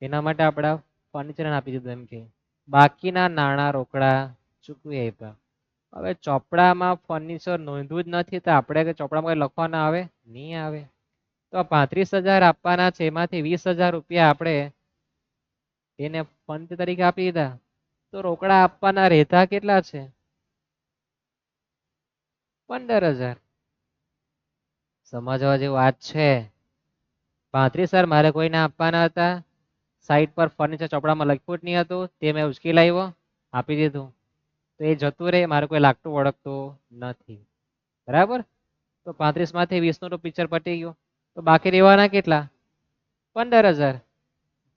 એના માટે આપણે ફર્નિચર આપી દીધું એમ કે. બાકીના નાણાં રોકડા ચૂકવી આપ્યા. હવે ચોપડામાં ફર્નિચર નોંધવું જ નથી તો આપણે ચોપડામાં કઈ લખવા ના આવે? નહીં આવે. તો 35,000 આપવાના છે. એમાંથી 20,000 રૂપિયા આપણે એને પંત તરીકે આપી દીધા, તો રોકડા આપવાના રહેતા કેટલા છે? 15,000. સમજવા જેવી વાત છે. 35,000 મારે કોઈને આપવાના હતા, સાઈડ પર ફર્નિચર ચોપડામાં લખ્યું જ નહીં હતું, તે મેં ઉચકી લાવ્યો, આપી દીધું, તો એ જતું રહે, મારે કોઈ લાગતું ઓળખતું નથી. બરાબર? તો 35 માંથી 20 નું તો પિક્ચર પટી ગયું, તો બાકી રહેવાના કેટલા? 15,000.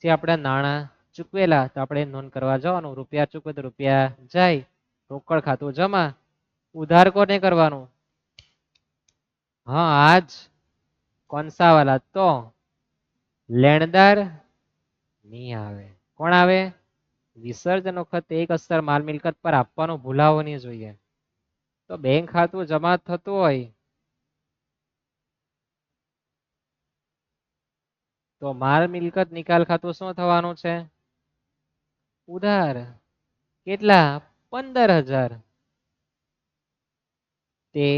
જે આપણે નાણાં ચૂકવેલા, તો આપણે નોંધ કરવા જવાનું, રૂપિયા ચૂકવે તો રૂપિયા જાય, રોકડ ખાતું જમા. ઉધાર કોને કરવાનું? હા, આજ કોનસા વાલા, તો લેણદાર નહીં આવે. કોણ આવે? વિસર્જન વખતે એક અસર માલ મિલકત પર આપવાનું ભૂલાવો નહીં જોઈએ. તો બેંક ખાતું જમા થતું હોય તો માલ મિલકત નિકાલ ખાતું શું થવાનું છે? ઉધાર. કેટલા? 15,000. તે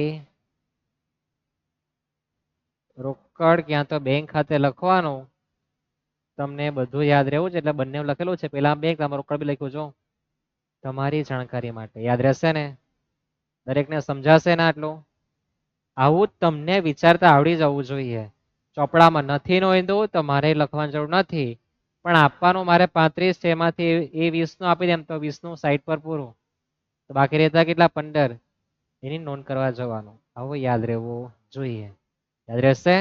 રોકડ ક્યાં તો બેંક ખાતે લખવાનું. તમને બધું યાદ રહેવું છે એટલે બંને લખેલું છે, પેલા બેંક આમાં રોકડ બી લખ્યું છો. તમારી જાણકારી માટે યાદ રહેશે ને? દરેકને સમજાશે ને આટલું? આવું તમને વિચારતા આવડી જવું જોઈએ. ચોપડામાં નથી નોંધ્યું તો મારે લખવાની જરૂર નથી, પણ આપવાનું મારે 35 છે, એમાંથી એ 20 નું આપી દે તો 20 નું સાઈડ પર પૂરું, તો બાકી રહેતા કેટલા? 15. એની નોંધ કરવા જવાનું. આવું યાદ રહેવું જોઈએ. યાદ રહેશે?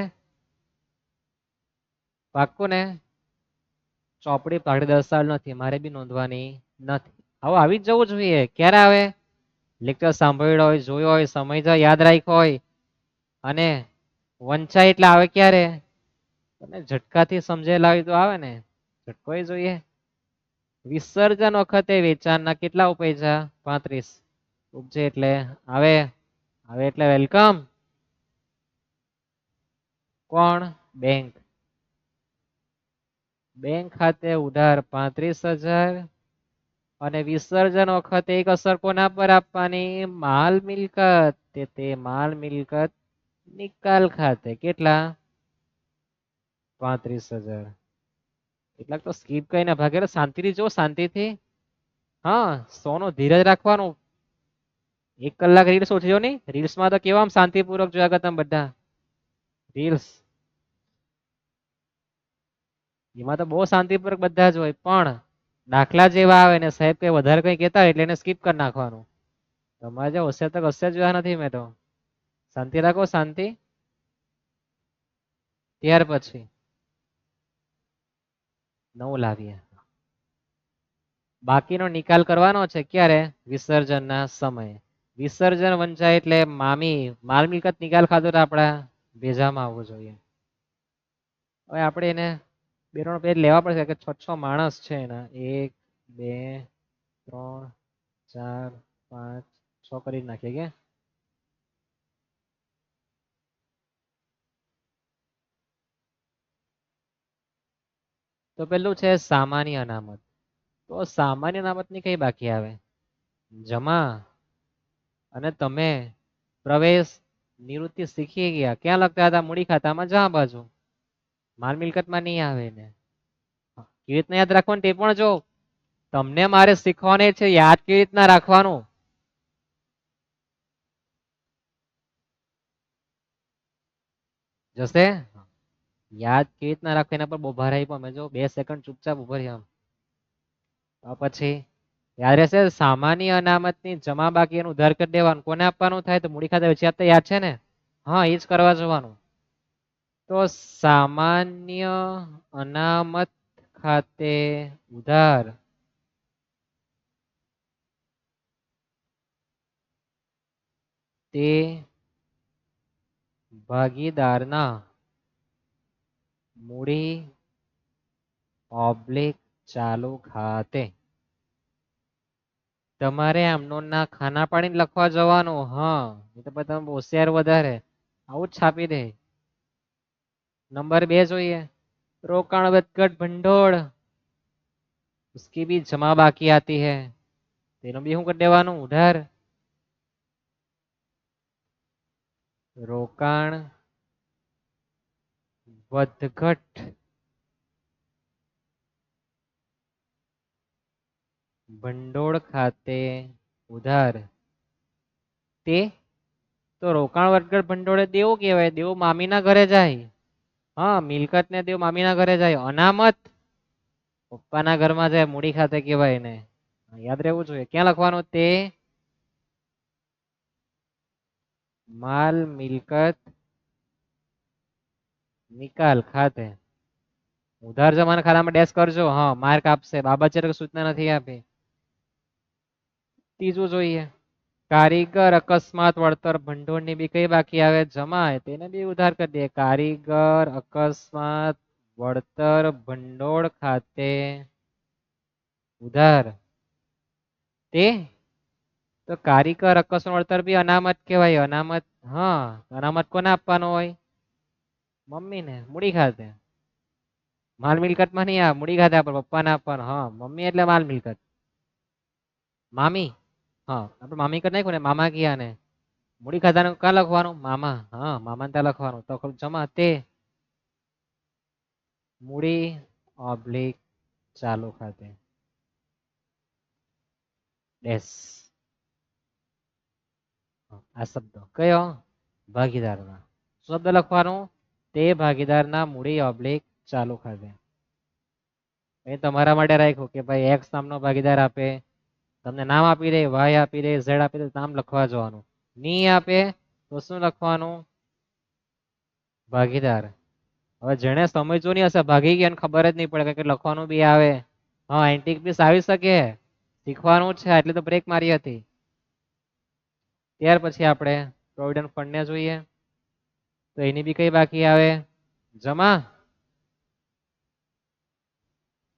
પાક્કું ને? ચોપડી પાડી દર્શાવ નથી, મારે બી નોંધવાની નથી. આવું આવી જ જવું જોઈએ. ક્યારે આવે? લેક્ચર સાંભળ્યો હોય, જોયો હોય, સમય યાદ રાખ્યો હોય, અને વંચાય એટલે આવે ક્યારે? તમે ઝટકાથી સમજેલા હોય તો આવે ને, ઝટકો જોઈએ. વિસર્જન વખતે વેચાણના કેટલા ઉપજ્યા? 35. ઉપજે એટલે આવે, આવે એટલે વેલકમ. કોણ? બેંક. બેંક ખાતે ઉધાર 35,000, અને વિસર્જન વખતે એક અસર કોના પર આપવાની? માલ મિલકત. તે માલ મિલકત નિકાલ ખાતે કેટલા? 35,000. એટલાક તો સ્કીપ કરીને ભાગે, શાંતિથી જો, શાંતિથી. હા, સોનું ધીરજ રાખવાનું. 1 કલાક રીલ્સ ઓછો નહીં, રીલ્સમાં તો કેવા શાંતિપૂર્વક જોયા કરતા બધા રીલ્સ, એમાં તો બહુ શાંતિપૂર્વક બધા જ હોય, પણ દાખલા જેવા આવે ને સાહેબ કઈ વધારે કઈ કહેતા હોય એટલે એને સ્કીપ કરી નાખવાનું. તમારે જે હોશિયાર તો કશે જોયા નથી મેં તો. શાંતિ રાખો, શાંતિ. ત્યાર પછી 9 લાવીએ. બાકીનો નિકાલ કરવાનો છે ક્યારે? વિસર્જનના સમયે. વિસર્જન વંચાય એટલે માલ મિલકત નિકાલ ખાતું આપણા ભેજામાં આવવું જોઈએ. હવે આપણે એને બેનો પેજ લેવા પડશે કે 6 માણસ છે એના, 1 2 3 4 5 6 કરી નાખીએ કે. તો પેલું છે સામાન્ય અનામત. તો સામાન્ય અનામતની કઈ બાકી આવે? જમા અને તમે પ્રવેશ નિવૃત્તિ શીખી ગયા, ક્યાં લખતા હતા? મૂડી ખાતામાં જમા બાજુ. માલ મિલકતમાં નહીં આવે ને. કેવી રીતના યાદ રાખવાનું તે પણ જો. તમને મારે શીખવાને છે યાદ કેવી રીતના રાખવાનું. જશે? યાદ કેવી રીતના રાખે એના પર બહુ ભાર આપ્યો. મેં જો 2 સેકન્ડ ચૂપચાપ ઉભો રહ્યો. પછી યાદ રહેશે, સામાન્ય અનામતની જમા બાકી એનું ઉધાર કરી દેવાનું. કોને આપવાનું થાય? તો મૂડી ખાતા વેચી તો યાદ છે ને? હા, એ જ કરવા જવાનું. તો સામાન્ય અનામત ખાતે ઉધાર તે ભાગીદારના મૂડી ઓબ્લિક ચાલુ ખાતે. તમારે આમનો ના ખાના પાણી લખવા જવાનું. હા, એ તો તમે હોશિયાર વધારે, આવું જ છાપી દે. નંબર 2 જોઈએ, રોકાણ વધઘટ ભંડોળ, उसकी भी जमा बाकी आती है, તેનું બી શું કરી દેવાનું? ઉધાર. રોકાણ વધઘટ ભંડોળ ખાતે ઉધાર તે તો રોકાણ વગર ભંડોળે દેવું કહેવાય. દેવું મામીના ઘરે જાય. હા, મિલકત ને દેવું મામીના ઘરે જાય. અનામત પપ્પાના ઘરમાં જાય, મૂડી ખાતે કહેવાય ને. યાદ રહેવું જોઈએ. ક્યાં લખવાનું? તે માલ મિલકત નિકાલ ખાતે ઉધાર જમાના ખાતામાં ડેશ કરજો. હા, માર્ક આપશે. બાબા સૂચના નથી આપી. ત્રીજું જોઈએ, કારીગર અકસ્માત વળતર ભંડોળની બી કઈ બાકી આવે? જમા. તેને બી ઉધાર કરી દે. કારીગર અકસ્માત વળતર ભંડોળ ખાતે ઉધાર તે તો કારીગર અકસ્માત વળતર બી અનામત કહેવાય. અનામત. હા, અનામત કોને આપવાનો હોય? મમ્મીને. મૂડી ખાતે. માલ મિલકત માં નહીં આવે, મૂડી ખાતે આપવાનો. પપ્પાને આપવાનો. હા, મમ્મી એટલે માલ મિલકત. મામી. હા, આપણે મામી કરી નાખ્યું ને, મામા કિયા ને. મૂડી ખાતાનું ક્યાં લખવાનું? મામા. હા, મામા ત્યાં લખવાનું. તો જમા તે મૂડી ઓબ્લિક ચાલુ ખાતે ડેશ. આ શબ્દ કયો? ભાગીદારના. શબ્દ લખવાનું તે ભાગીદારના મૂડી ઓબ્લિક ચાલુ ખાતે. એ તમારા માટે રાખ્યું કે ભાઈ એક્સ નામનો ભાગીદાર આપે, તમને નામ આપી દે, વાય આપી દે, ઝેડ આપી દે, નામ લખવા જવાનું. ની આપે તો શું લખવાનું? ભાગીદાર. હવે જેને સમજવું નહીં હશે, ભાગી ગયા ખબર જ નહીં પડે કે લખવાનું બી આવે. હા, એન્ટિક પીસ આવી શકે, શીખવાનું છે એટલે તો બ્રેક મારી હતી. ત્યાર પછી આપણે પ્રોવિડન્ટ ફંડ ને જોઈએ. તો એની બી કઈ બાકી આવે? જમા.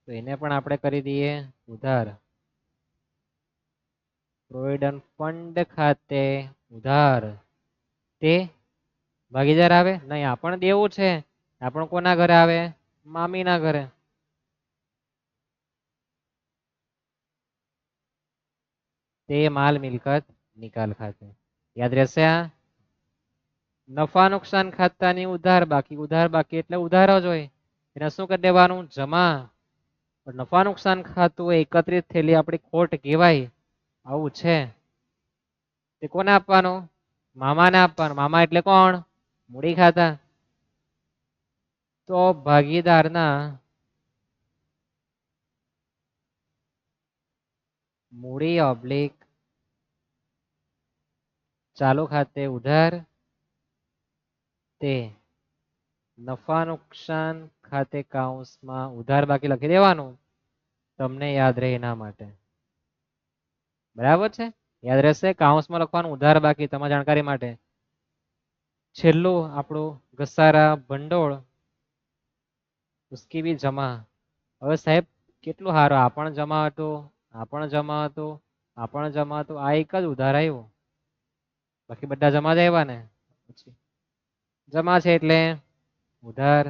તો એને પણ આપણે કરી દઈએ ઉધાર. પ્રોવિડન્ટ ફંડ ખાતે ઉધાર તે ભાગીદાર આવે? નહીં, આપણ દેવું છે. આપણ કોના ઘરે આવે? મામીના ઘરે. તે માલ મિલકત નિકાલ ખાતે. યાદ રહેશે આ? નફા નુકસાન ખાતાની ઉધાર બાકી. ઉધાર બાકી એટલે ઉધાર જ હોય. એને શું કરી દેવાનું? જમા. નફા નુકસાન ખાતું એકત્રિત થયેલી આપણી ખોટ કહેવાય. આવું છે તે કોને આપવાનું? મામાને આપવાનું. મામા એટલે કોણ? મૂડી ખાતા. તો ભાગીદારના મૂડી ઓબ્લિક ચાલુ ખાતે ઉધાર તે નફા નુકસાન ખાતે કૌંસમાં ઉધાર બાકી લખી દેવાનું. તમને યાદ રહે એના માટે. બરાબર છે? યાદ રહેશે. કૌંસમાં લખવાનું ઉધાર બાકી, તમારી જાણકારી માટે. છેલ્લું આપણું ઘસારા ભંડોળ ઉસકી ભી જમા. હવે સાહેબ કેટલું સારું, આ પણ જમા હતું, આ પણ જમા હતું, આ પણ જમા હતું. આ એક જ ઉધાર આવ્યું, બાકી બધા જમા જ આવ્યા ને. જમા છે એટલે ઉધાર.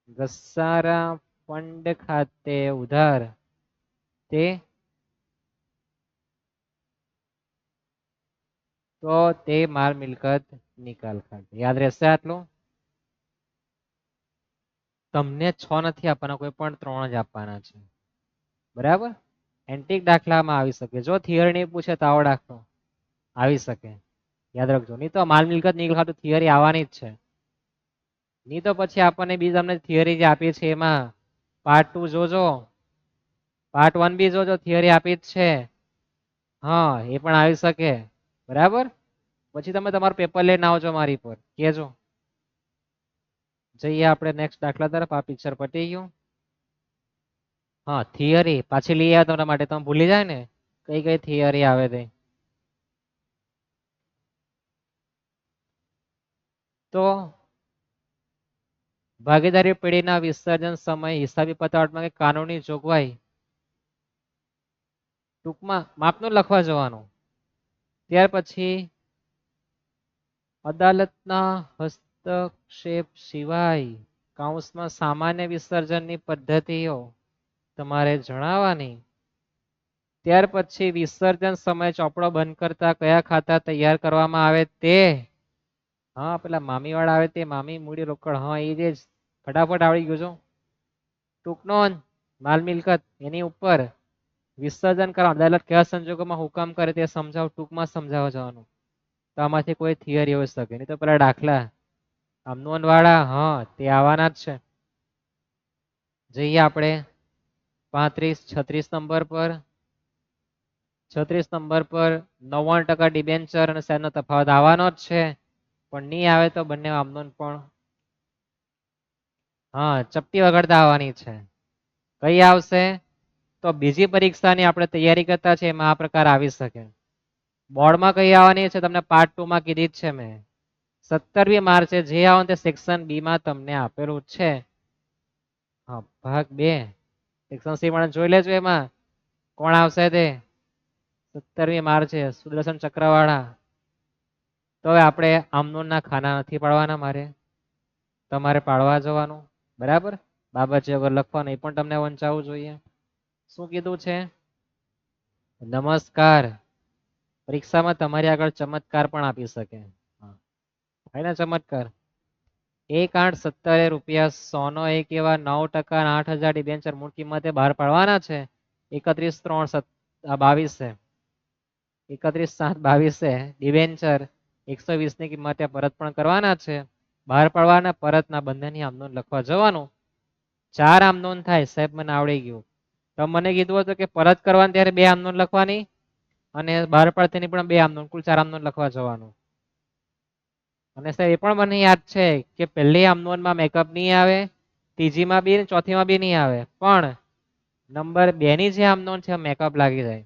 ઘસારા ફંડ ખાતે ઉધાર તે તો તે માલ મિલકત નિકાલ ખાતે. યાદ રહેશે આટલું? તમને 6 નથી આપવાના, કોઈ પણ 3 જ આપવાના છે. બરાબર? એન્ટિક દાખલામાં આવી શકે. જો થિયરી નહીં પૂછે તો આવો દાખલો આવી શકે. યાદ રાખજો. નહીં તો માલ મિલકત નિકાલ ખાતું થિયરી આવવાની જ છે. નહીં તો પછી આપણને બી તમને થિયરી જે આપી છે એમાં પાર્ટ 2 જોજો, પાર્ટ 1 બી જોજો, થિયરી આપી જ છે. હા, એ પણ આવી શકે. બરાબર? પછી તમે તમારું પેપર લઈને આવજો મારી પર, કેજો. જઈએ આપણે નેક્સ્ટ દાખલા તરફ. આ પિક્ચર પતી ગયું. હા, થિયરી પાછી લઈ આવ્યા તમારા માટે. તમે ભૂલી જાય ને કઈ કઈ થિયરી આવે તે. તો ભાગીદારી પેઢીના વિસર્જન સમય હિસાબી પતાવટમાં કાનૂની જોગવાઈ ટૂંકમાં માપનું લખવા જવાનું. ત્યાર પછી અદાલતના હસ્તક્ષેપ સિવાય કૌંસમાં સામાન્ય વિસર્જનની પદ્ધતિઓ તમારે જણાવવાની. ત્યાર પછી વિસર્જન સમય ચોપડો બંધ કરતા કયા ખાતા તૈયાર કરવામાં આવે તે. હા, પેલા મામી વાળા આવે તે મામી મૂડી રોકડ. હા, એ જ ફટાફટ આવડી ગયું છો. ટૂંક નોંધ માલ મિલકત એની ઉપર વિસર્જન કરવા અદાલત કયા સંજોગોમાં હુકમ કરે તે સમજાવ, ટૂંકમાં સમજાવવા જવાનું. તો આમાંથી કોઈ થિયરી હોઈ શકે નહીં. તો પેલા દાખલા આમનોન વાળા હા તે આવવાના જ છે. જઈએ આપણે 35-36 નંબર પર. 36 નંબર પર 99% ડિબેન્ચર અને શેરનો તફાવત આવવાનો જ છે. પણ નહીં આવે તો બંને આમનોન પણ હા ચપટી વગાડતા આવવાની છે. કઈ આવશે? તો બીજી પરીક્ષાની આપણે તૈયારી કરતા છે એમાં આ પ્રકાર આવી શકે. બોર્ડમાં કઈ આવવાની છે તમને પાર્ટ 2 માં કીધી જ છે મેં. 17મી માર્ચે જે આવવાનું તે સેક્શન બી માં તમને આપેલું છે. હા ભાગ 2 સેક્શન સી માં જોઈ લેજો. એમાં કોણ આવશે તે 17મી માર્ચે સુદર્શન ચક્રવાળા. તો હવે આપણે આમનોનના ખાના નથી પાડવાના, મારે તમારે પાડવા જવાનું. બરાબર, બાબત છે વગર લખવાનું એ પણ તમને વંચાવવું જોઈએ. શું કીધું છે? નમસ્કાર. પરીક્ષામાં તમારી આગળ ચમત્કાર પણ આપી શકે. થાય ને ચમત્કાર. 1,870 રૂપિયા 100 નો 1 એવા 9% 8,000 ડિબેન્ચર મૂળ કિંમતે બહાર પાડવાના છે. 31/3/22 31/7/22 ડિબેન્ચર 120 ની કિંમતે પરત પણ કરવાના છે. બહાર પાડવાના પરતના બંનેની આમનોંધ લખવા જવાનું. 4 આમનોંધ થાય સાહેબ, મને આવડી ગયું. તો મને કીધું હતું કે પરત કરવાની ત્યારે 2 આમનોંધ લખવાની અને બહાર પાડતીની પણ 2 આમનોંધ, કુલ 4 આમનોંધ લખવા જવાનું. અને સાહેબ એ પણ મને યાદ છે કે પહેલી આમનોંધમાં મેકઅપ નહીં આવે, ત્રીજીમાં બી, ચોથીમાં બી નહીં આવે, પણ નંબર 2 ની જે આમનોંધ છે મેકઅપ લાગી જાય.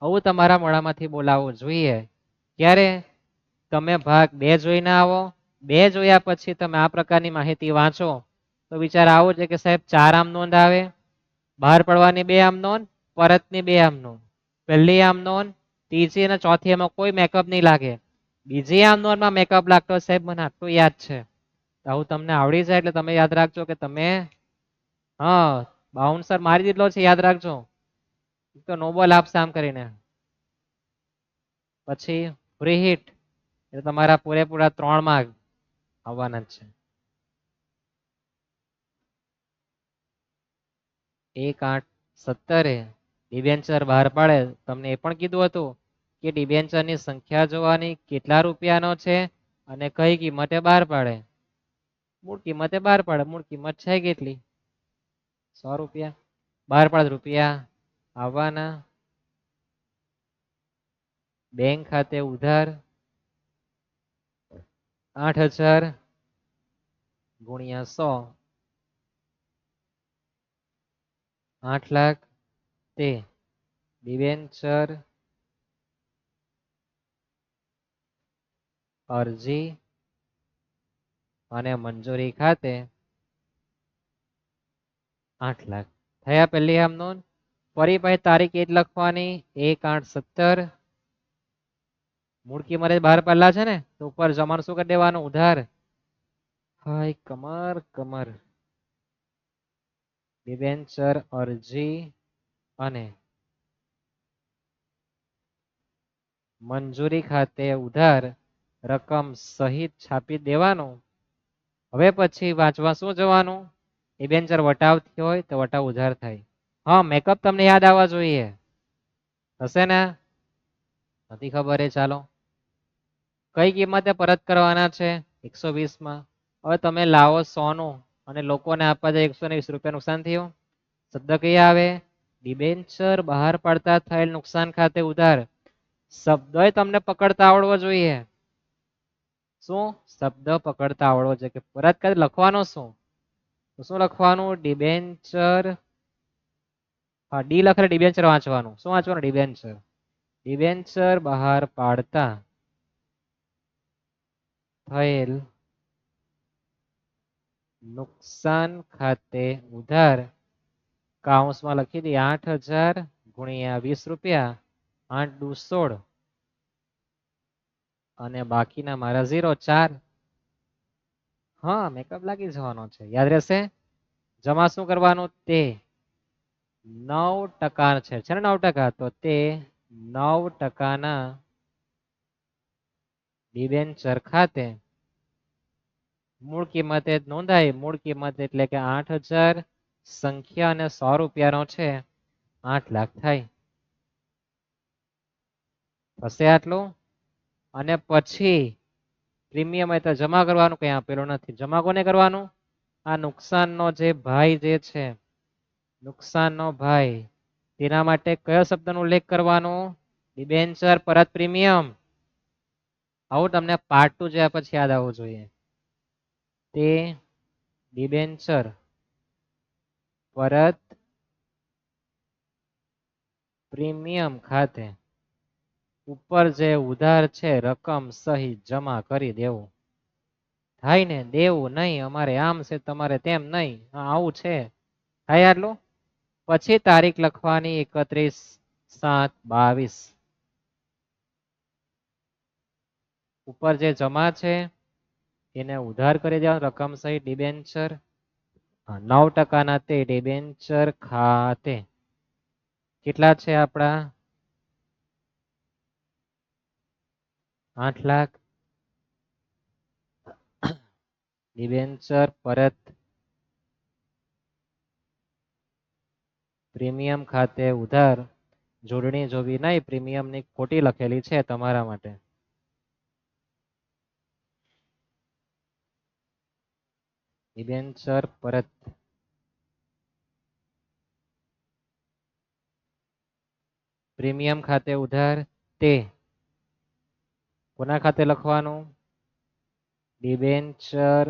આવું તમારા મોઢામાંથી બોલાવવું જોઈએ. ક્યારે? તમે ભાગ 2 જોઈને આવો. 2 જોયા પછી તમે આ પ્રકારની માહિતી વાંચો તો વિચાર આવો છે કે સાહેબ 4 આમનોંધ આવે, બહાર પડવાની 2 આમનોંધ, પરતની 2 આમનોંધ. પહેલી આમનોંધ, ત્રીજી અને ચોથી એમાં કોઈ મેકઅપ નહીં લાગે. બીજી આમનોંધમાં મેકઅપ લાગતો સાહેબ મને આટલું યાદ છે. આવું તમને આવડી જાય એટલે તમે યાદ રાખજો કે તમે હા બાઉન્સર મારી દીધલો છે, યાદ રાખજો. તો નો બોલ આપશે આમ કરીને. પછી પ્રીહિટ એટલે તમારા પૂરેપૂરા 3 માર્ક આવવાના જ છે. 1,870 ડિબેન્ચર બહાર પાડે. તમને એ પણ કીધું હતું કે ડિબેન્ચરની સંખ્યા જોવાની, કેટલા રૂપિયાનો છે અને કઈ કિંમતે બહાર પાડે. મૂળ કિંમતે બહાર પાડે. મૂળ કિંમત છે કેટલી? 100 રૂપિયા. બહાર પાડે રૂપિયા આવવાના. બેંક ખાતે ઉધાર 8,000 ગુણ્યા 100 8 લાખ. તે ડિબેન્ચર અરજી અને મંજૂરી ખાતે 8 લાખ થયા. પહેલી આમનોંધ. ફરી પાછી તારીખ એ જ લખવાની 1/8/17. મૂળ કિંમતે બહાર પાડેલા છે ને તો ઉપર જમાનું શું કરી દેવાનું? ઉધાર. હાય કમર કમર. ડિબેન્ચર અરજી અને મંજૂરી ખાતે ઉધાર રકમ સહિત છાપી દેવાનું. હવે પછી વાંચવા શું જવાનું? ડિબેન્ચર વટાવતી હોય તો વટાવ ઉધાર થાય. હા મેકઅપ તમને યાદ આવવા જોઈએ. હશે ને? નથી ખબર એ ચાલો. કઈ કિંમતે પરત કરવાના છે? 120 માં. હવે તમે લાવો 100 નું અને લોકોને આપવા જાય 120 રૂપિયા, નુકસાન થયું. શબ્દ કઈ આવે? ડિબેન્ચર બહાર પાડતા થયેલ નુકસાન ખાતે ઉધાર. શબ્દ તમને પકડતા આવડવો જોઈએ. શું? શબ્દ પકડતા આવડવો જોઈએ કે પરત કરે લખવાનો શું? તો શું લખવાનું? ડિબેન્ચર. હા ડી લખે ડિબેન્ચર વાંચવાનું. શું વાંચવાનું? ડિબેન્ચર. ડિબેન્ચર બહાર પાડતા થયેલ નુકસાન ખાતે ઉધાર કાઉન્સમાં લખી દઈએ 8,000 ગુણ્યા 20 રૂપિયા 8 દુ 16 અને બાકીના મારા 0 4. હા મેકઅપ લાગી જવાનો છે, યાદ રહેશે. જમા શું કરવાનું? તે 9% છે ને 9%. તો તે 9%ના ડિબેન્ચર ખાતે મૂળ કિંમતે નોંધાય. મૂળ કિંમત એટલે કે 8,000 સંખ્યા અને 100 રૂપિયાનો છે 8 લાખ થાય. થશે આટલું. અને પછી પ્રીમિયમ એ તો જમા કરવાનું, કઈ આપેલું નથી. જમા કોને કરવાનું? આ નુકસાનનો જે ભાઈ જે છે, નુકસાનનો ભાઈ, તેના માટે કયો શબ્દનો ઉલ્લેખ કરવાનો? ડિબેન્ચર પરત પ્રીમિયમ. આવું તમને પાર્ટ 2 જોયા પછી યાદ આવવું જોઈએ. તે ડિબેન્ચર પરત પ્રીમિયમ ખાતે ઉપર જે ઉધાર છે રકમ સહિત જમા કરી દેવું. થાય ને? દેવું નહીં, અમારે આમ છે તમારે તેમ નહીં, આવું છે. થાય આટલું. પછી તારીખ લખવાની 31/7/22. ઉપર જે જમા છે એને ઉધાર કરી દેવાનું રકમ સહિત ડિબેન્ચર 9% ના તે ડિબેન્ચર ખાતે. કેટલા છે આપણા? 8 લાખ. ડિબેન્ચર પરત પ્રીમિયમ ખાતે ઉધાર. જોડણી જોવી નહીં, પ્રીમિયમની ખોટી લખેલી છે તમારા માટે. ડિબેન્ચર પરત પ્રીમિયમ ખાતે ઉધાર તે કોના ખાતે લખવાનું? ડિબેન્ચર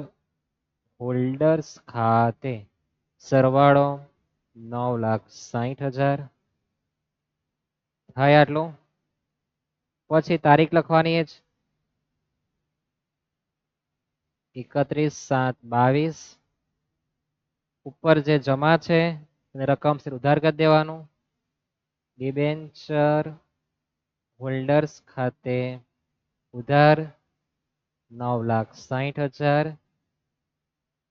હોલ્ડર્સ ખાતે. સરવાળો 9,60,000. થાય આટલું. પછી તારીખ લખવાની જ 31/7/22. ઉપર જે જમા છે એને રકમ ઉધાર કરી દેવાનું. ડિબેન્ચર હોલ્ડર્સ ખાતે ઉધાર 9,60,000.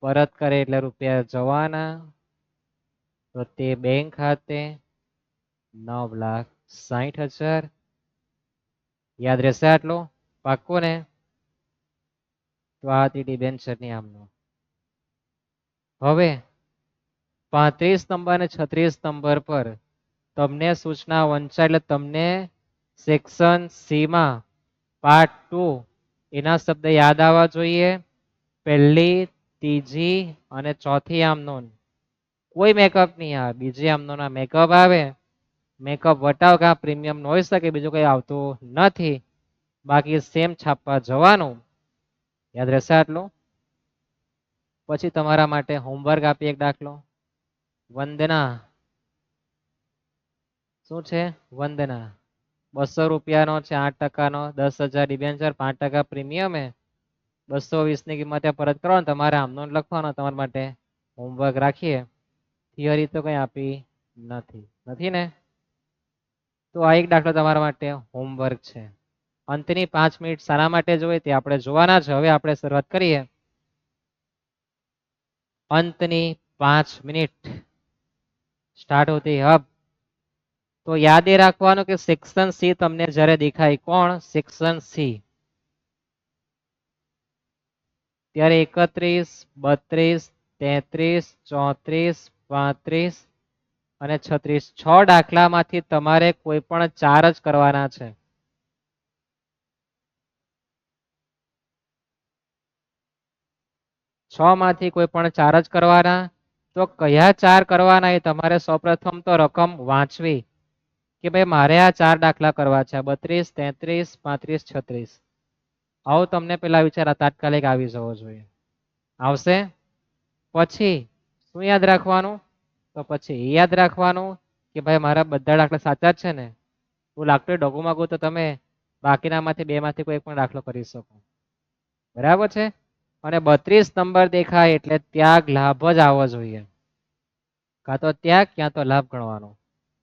પરત કરે એટલે રૂપિયા જવાના, તો તે બેંક ખાતે 9,60,000. યાદ રહેશે આટલું? પાક્કું ને? તો આ હતી ડિબેન્ચરની આમનું. હવે 35 નંબર અને 36 નંબર પર તમને સૂચના વંચાય એટલે તમને સેક્શન સી માં પાર્ટ 2 એના શબ્દ યાદ આવવા જોઈએ. પહેલી, ત્રીજી અને ચોથી આમનોન કોઈ મેકઅપ નહીં આવે. બીજી આમનોના મેકઅપ આવે. મેકઅપ વટાવ કા પ્રીમિયમ નો હોઈ શકે, બીજું કઈ આવતું નથી. બાકી સેમ છાપવા જવાનું. યાદ રહેશે આટલું. પછી તમારા માટે હોમવર્ક આપી એક દાખલો. વંદના શું છે? વંદના 200 રૂપિયાનો છે, 8%નો 10,000 ડિબેન્ચર, 5% પ્રીમિયમ. 220 ની કિંમતે પરત કરો. તમારે આમનો લખવાનો. તમારા માટે હોમવર્ક રાખીએ. થિયરી તો કઈ આપી નથી ને? તો આ એક દાખલો તમારા માટે હોમવર્ક છે. અંતની 5 મિનિટ શાના માટે જોઈએ તે આપણે જોવાના છે. હવે આપણે શરૂઆત કરીએ. અંતની 5 મિનિટ સ્ટાર્ટ હોતી હબ. તો યાદ એ રાખવાનું કે સેક્શન સી તમને જ્યારે દેખાય, કોણ? Section C. ત્યારે 31, 32, 33, 34, 35 અને 36 6 દાખલામાંથી તમારે કોઈ પણ 4 જ કરવાના છે. છ માંથી કોઈ પણ 4 જ કરવાના. તો કયા 4 કરવાના એ તમારે સૌપ્રથમ તો રકમ વાંચવી કે ભાઈ મારે આ 4 દાખલા કરવા છે. 32, 33, 35, 36. આવો તમને પેલા વિચાર તાત્કાલિક આવી જવો જોઈએ. આવશે? પછી શું યાદ રાખવાનું? તો પછી એ યાદ રાખવાનું કે ભાઈ મારા બધા દાખલા સાચા જ છે ને? એવું લાગતું હોય ડગું માગું તો તમે બાકીનામાંથી 2 માંથી કોઈ પણ દાખલો કરી શકો. બરાબર છે? અને 32 નંબર દેખાય એટલે ત્યાગ લાભ જ આવવો જોઈએ. કાં તો ત્યાગ ક્યાં તો લાભ ગણવાનો.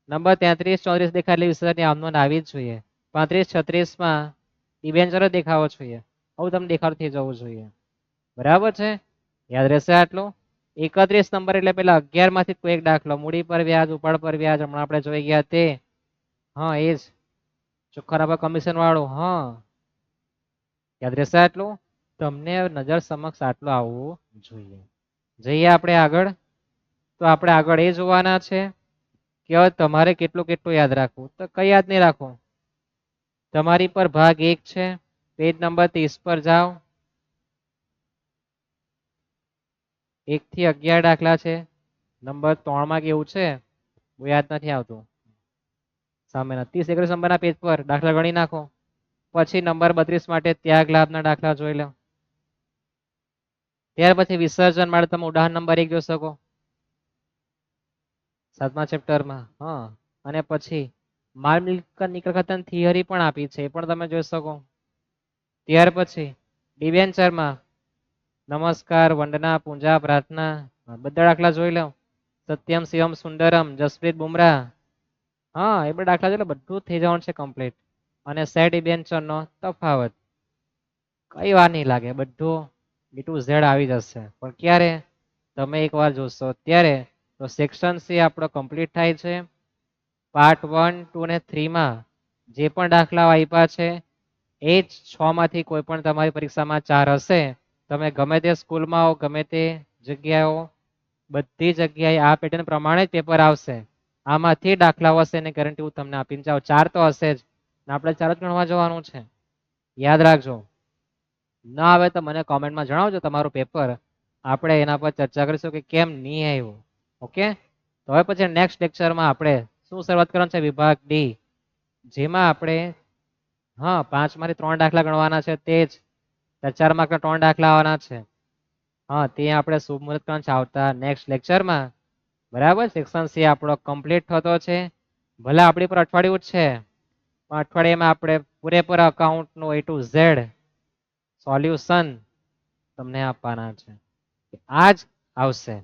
નંબર 33, 34 દેખાય એટલે વિસર્જનની આમનો આવી જ જોઈએ. 35, 36 માં ડિબેન્ચર દેખાવો જોઈએ. આવું તમને દેખાડું થઈ જવું જોઈએ. બરાબર છે? યાદ રહેશે આટલું. 31 નંબર એટલે પેલા 11 માંથી કોઈ એક દાખલો. મૂડી પર વ્યાજ, ઉપાડ પર વ્યાજ, હમણાં આપણે જોઈ ગયા તે. હા એ જ ચોખ્ખા કમિશન વાળું. હા યાદ રહેશે આટલું. તમને નજર સમક્ષ આટલું આવવું જોઈએ. જઈએ આપણે આગળ. તો તો આપણે આગળ એ જોવાના છે કે હવે તમારે કેટલું કેટલું યાદ રાખવું. તો કઈ યાદ નહીં રાખવું, તમારી પર ભાગ 1 છે, પેજ નંબર 30 પર જાઓ. 1 થી 11 દાખલા છે. નંબર 3 માં કેવું છે બહુ યાદ નથી આવતું. સામેના 30 31 નંબરના પેજ પર દાખલા ગણી નાખો. પછી નંબર 32 માટે ત્યાગ લાભના દાખલા જોઈ લો. ત્યાર પછી વિસર્જન માટે તમે ઉદાહરણ નંબર 1 જોઈ શકો 7મા ચેપ્ટરમાં. હા, અને પછી માલ મિલકત નિકલ ખાતાની થિયરી પણ આપી છે, એ પણ તમે જોઈ શકો. ત્યાર પછી ડિબેન્ચરમાં નમસ્કાર, વંદના, પૂજા, પ્રાર્થના બધા દાખલા જોઈ લો. સત્યમ શિવમ સુંદરમ, જસપ્રીત બુમરાહ. હા, એ બધા દાખલા જોઈ લો, બધું થઈ જવાનું છે કમ્પ્લીટ. અને સેટ ડિબેન્ચરનો તફાવત કઈ વાર નહીં લાગે, બધું A to Z આવી જશે. પણ ક્યારે તમે એકવાર જોશો ત્યારે. તો સેક્શન સી આપણો કમ્પ્લીટ થાય છે. પાર્ટ 1, 2 અને 3 માં જે પણ દાખલાઓ આપ્યા છે એ જ 6 માંથી કોઈ પણ તમારી પરીક્ષામાં 4 હશે. તમે ગમે તે સ્કૂલમાં હો, ગમે તે જગ્યાએ હો, બધી જગ્યાએ આ પેટર્ન પ્રમાણે જ પેપર આવશે. આમાંથી દાખલાઓ હશે એની ગેરંટી હું તમને આપીને જાઉં. 4 તો હશે જ, આપણે 4 જ ગણવા જવાનું છે. યાદ રાખજો. ના આવે તો મને કોમેન્ટમાં જણાવજો તમારું પેપર, આપણે એના પર ચર્ચા કરીશું કે કેમ નહીં આવ્યું. ઓકે, તો હવે પછી નેક્સ્ટ લેક્ચરમાં આપણે શું શરૂઆત કરવાનું છે, વિભાગ ડી, જેમાં આપણે 5 માંથી 3 દાખલા ગણવાના છે. તે જ 4 માર્કના 3 દાખલા આવવાના છે. તે આપણે શુભ મુહૂર્ત કરવાનું છે આવતા નેક્સ્ટ લેક્ચરમાં. બરાબર, સેક્શન સી આપણો કમ્પ્લીટ થતો છે. ભલે આપણી પર અઠવાડિયું જ છે, પણ અઠવાડિયામાં આપણે પૂરેપૂરા અકાઉન્ટનું A to Z સોલ્યુશન તમને આપવાના છે. આજ આવશે.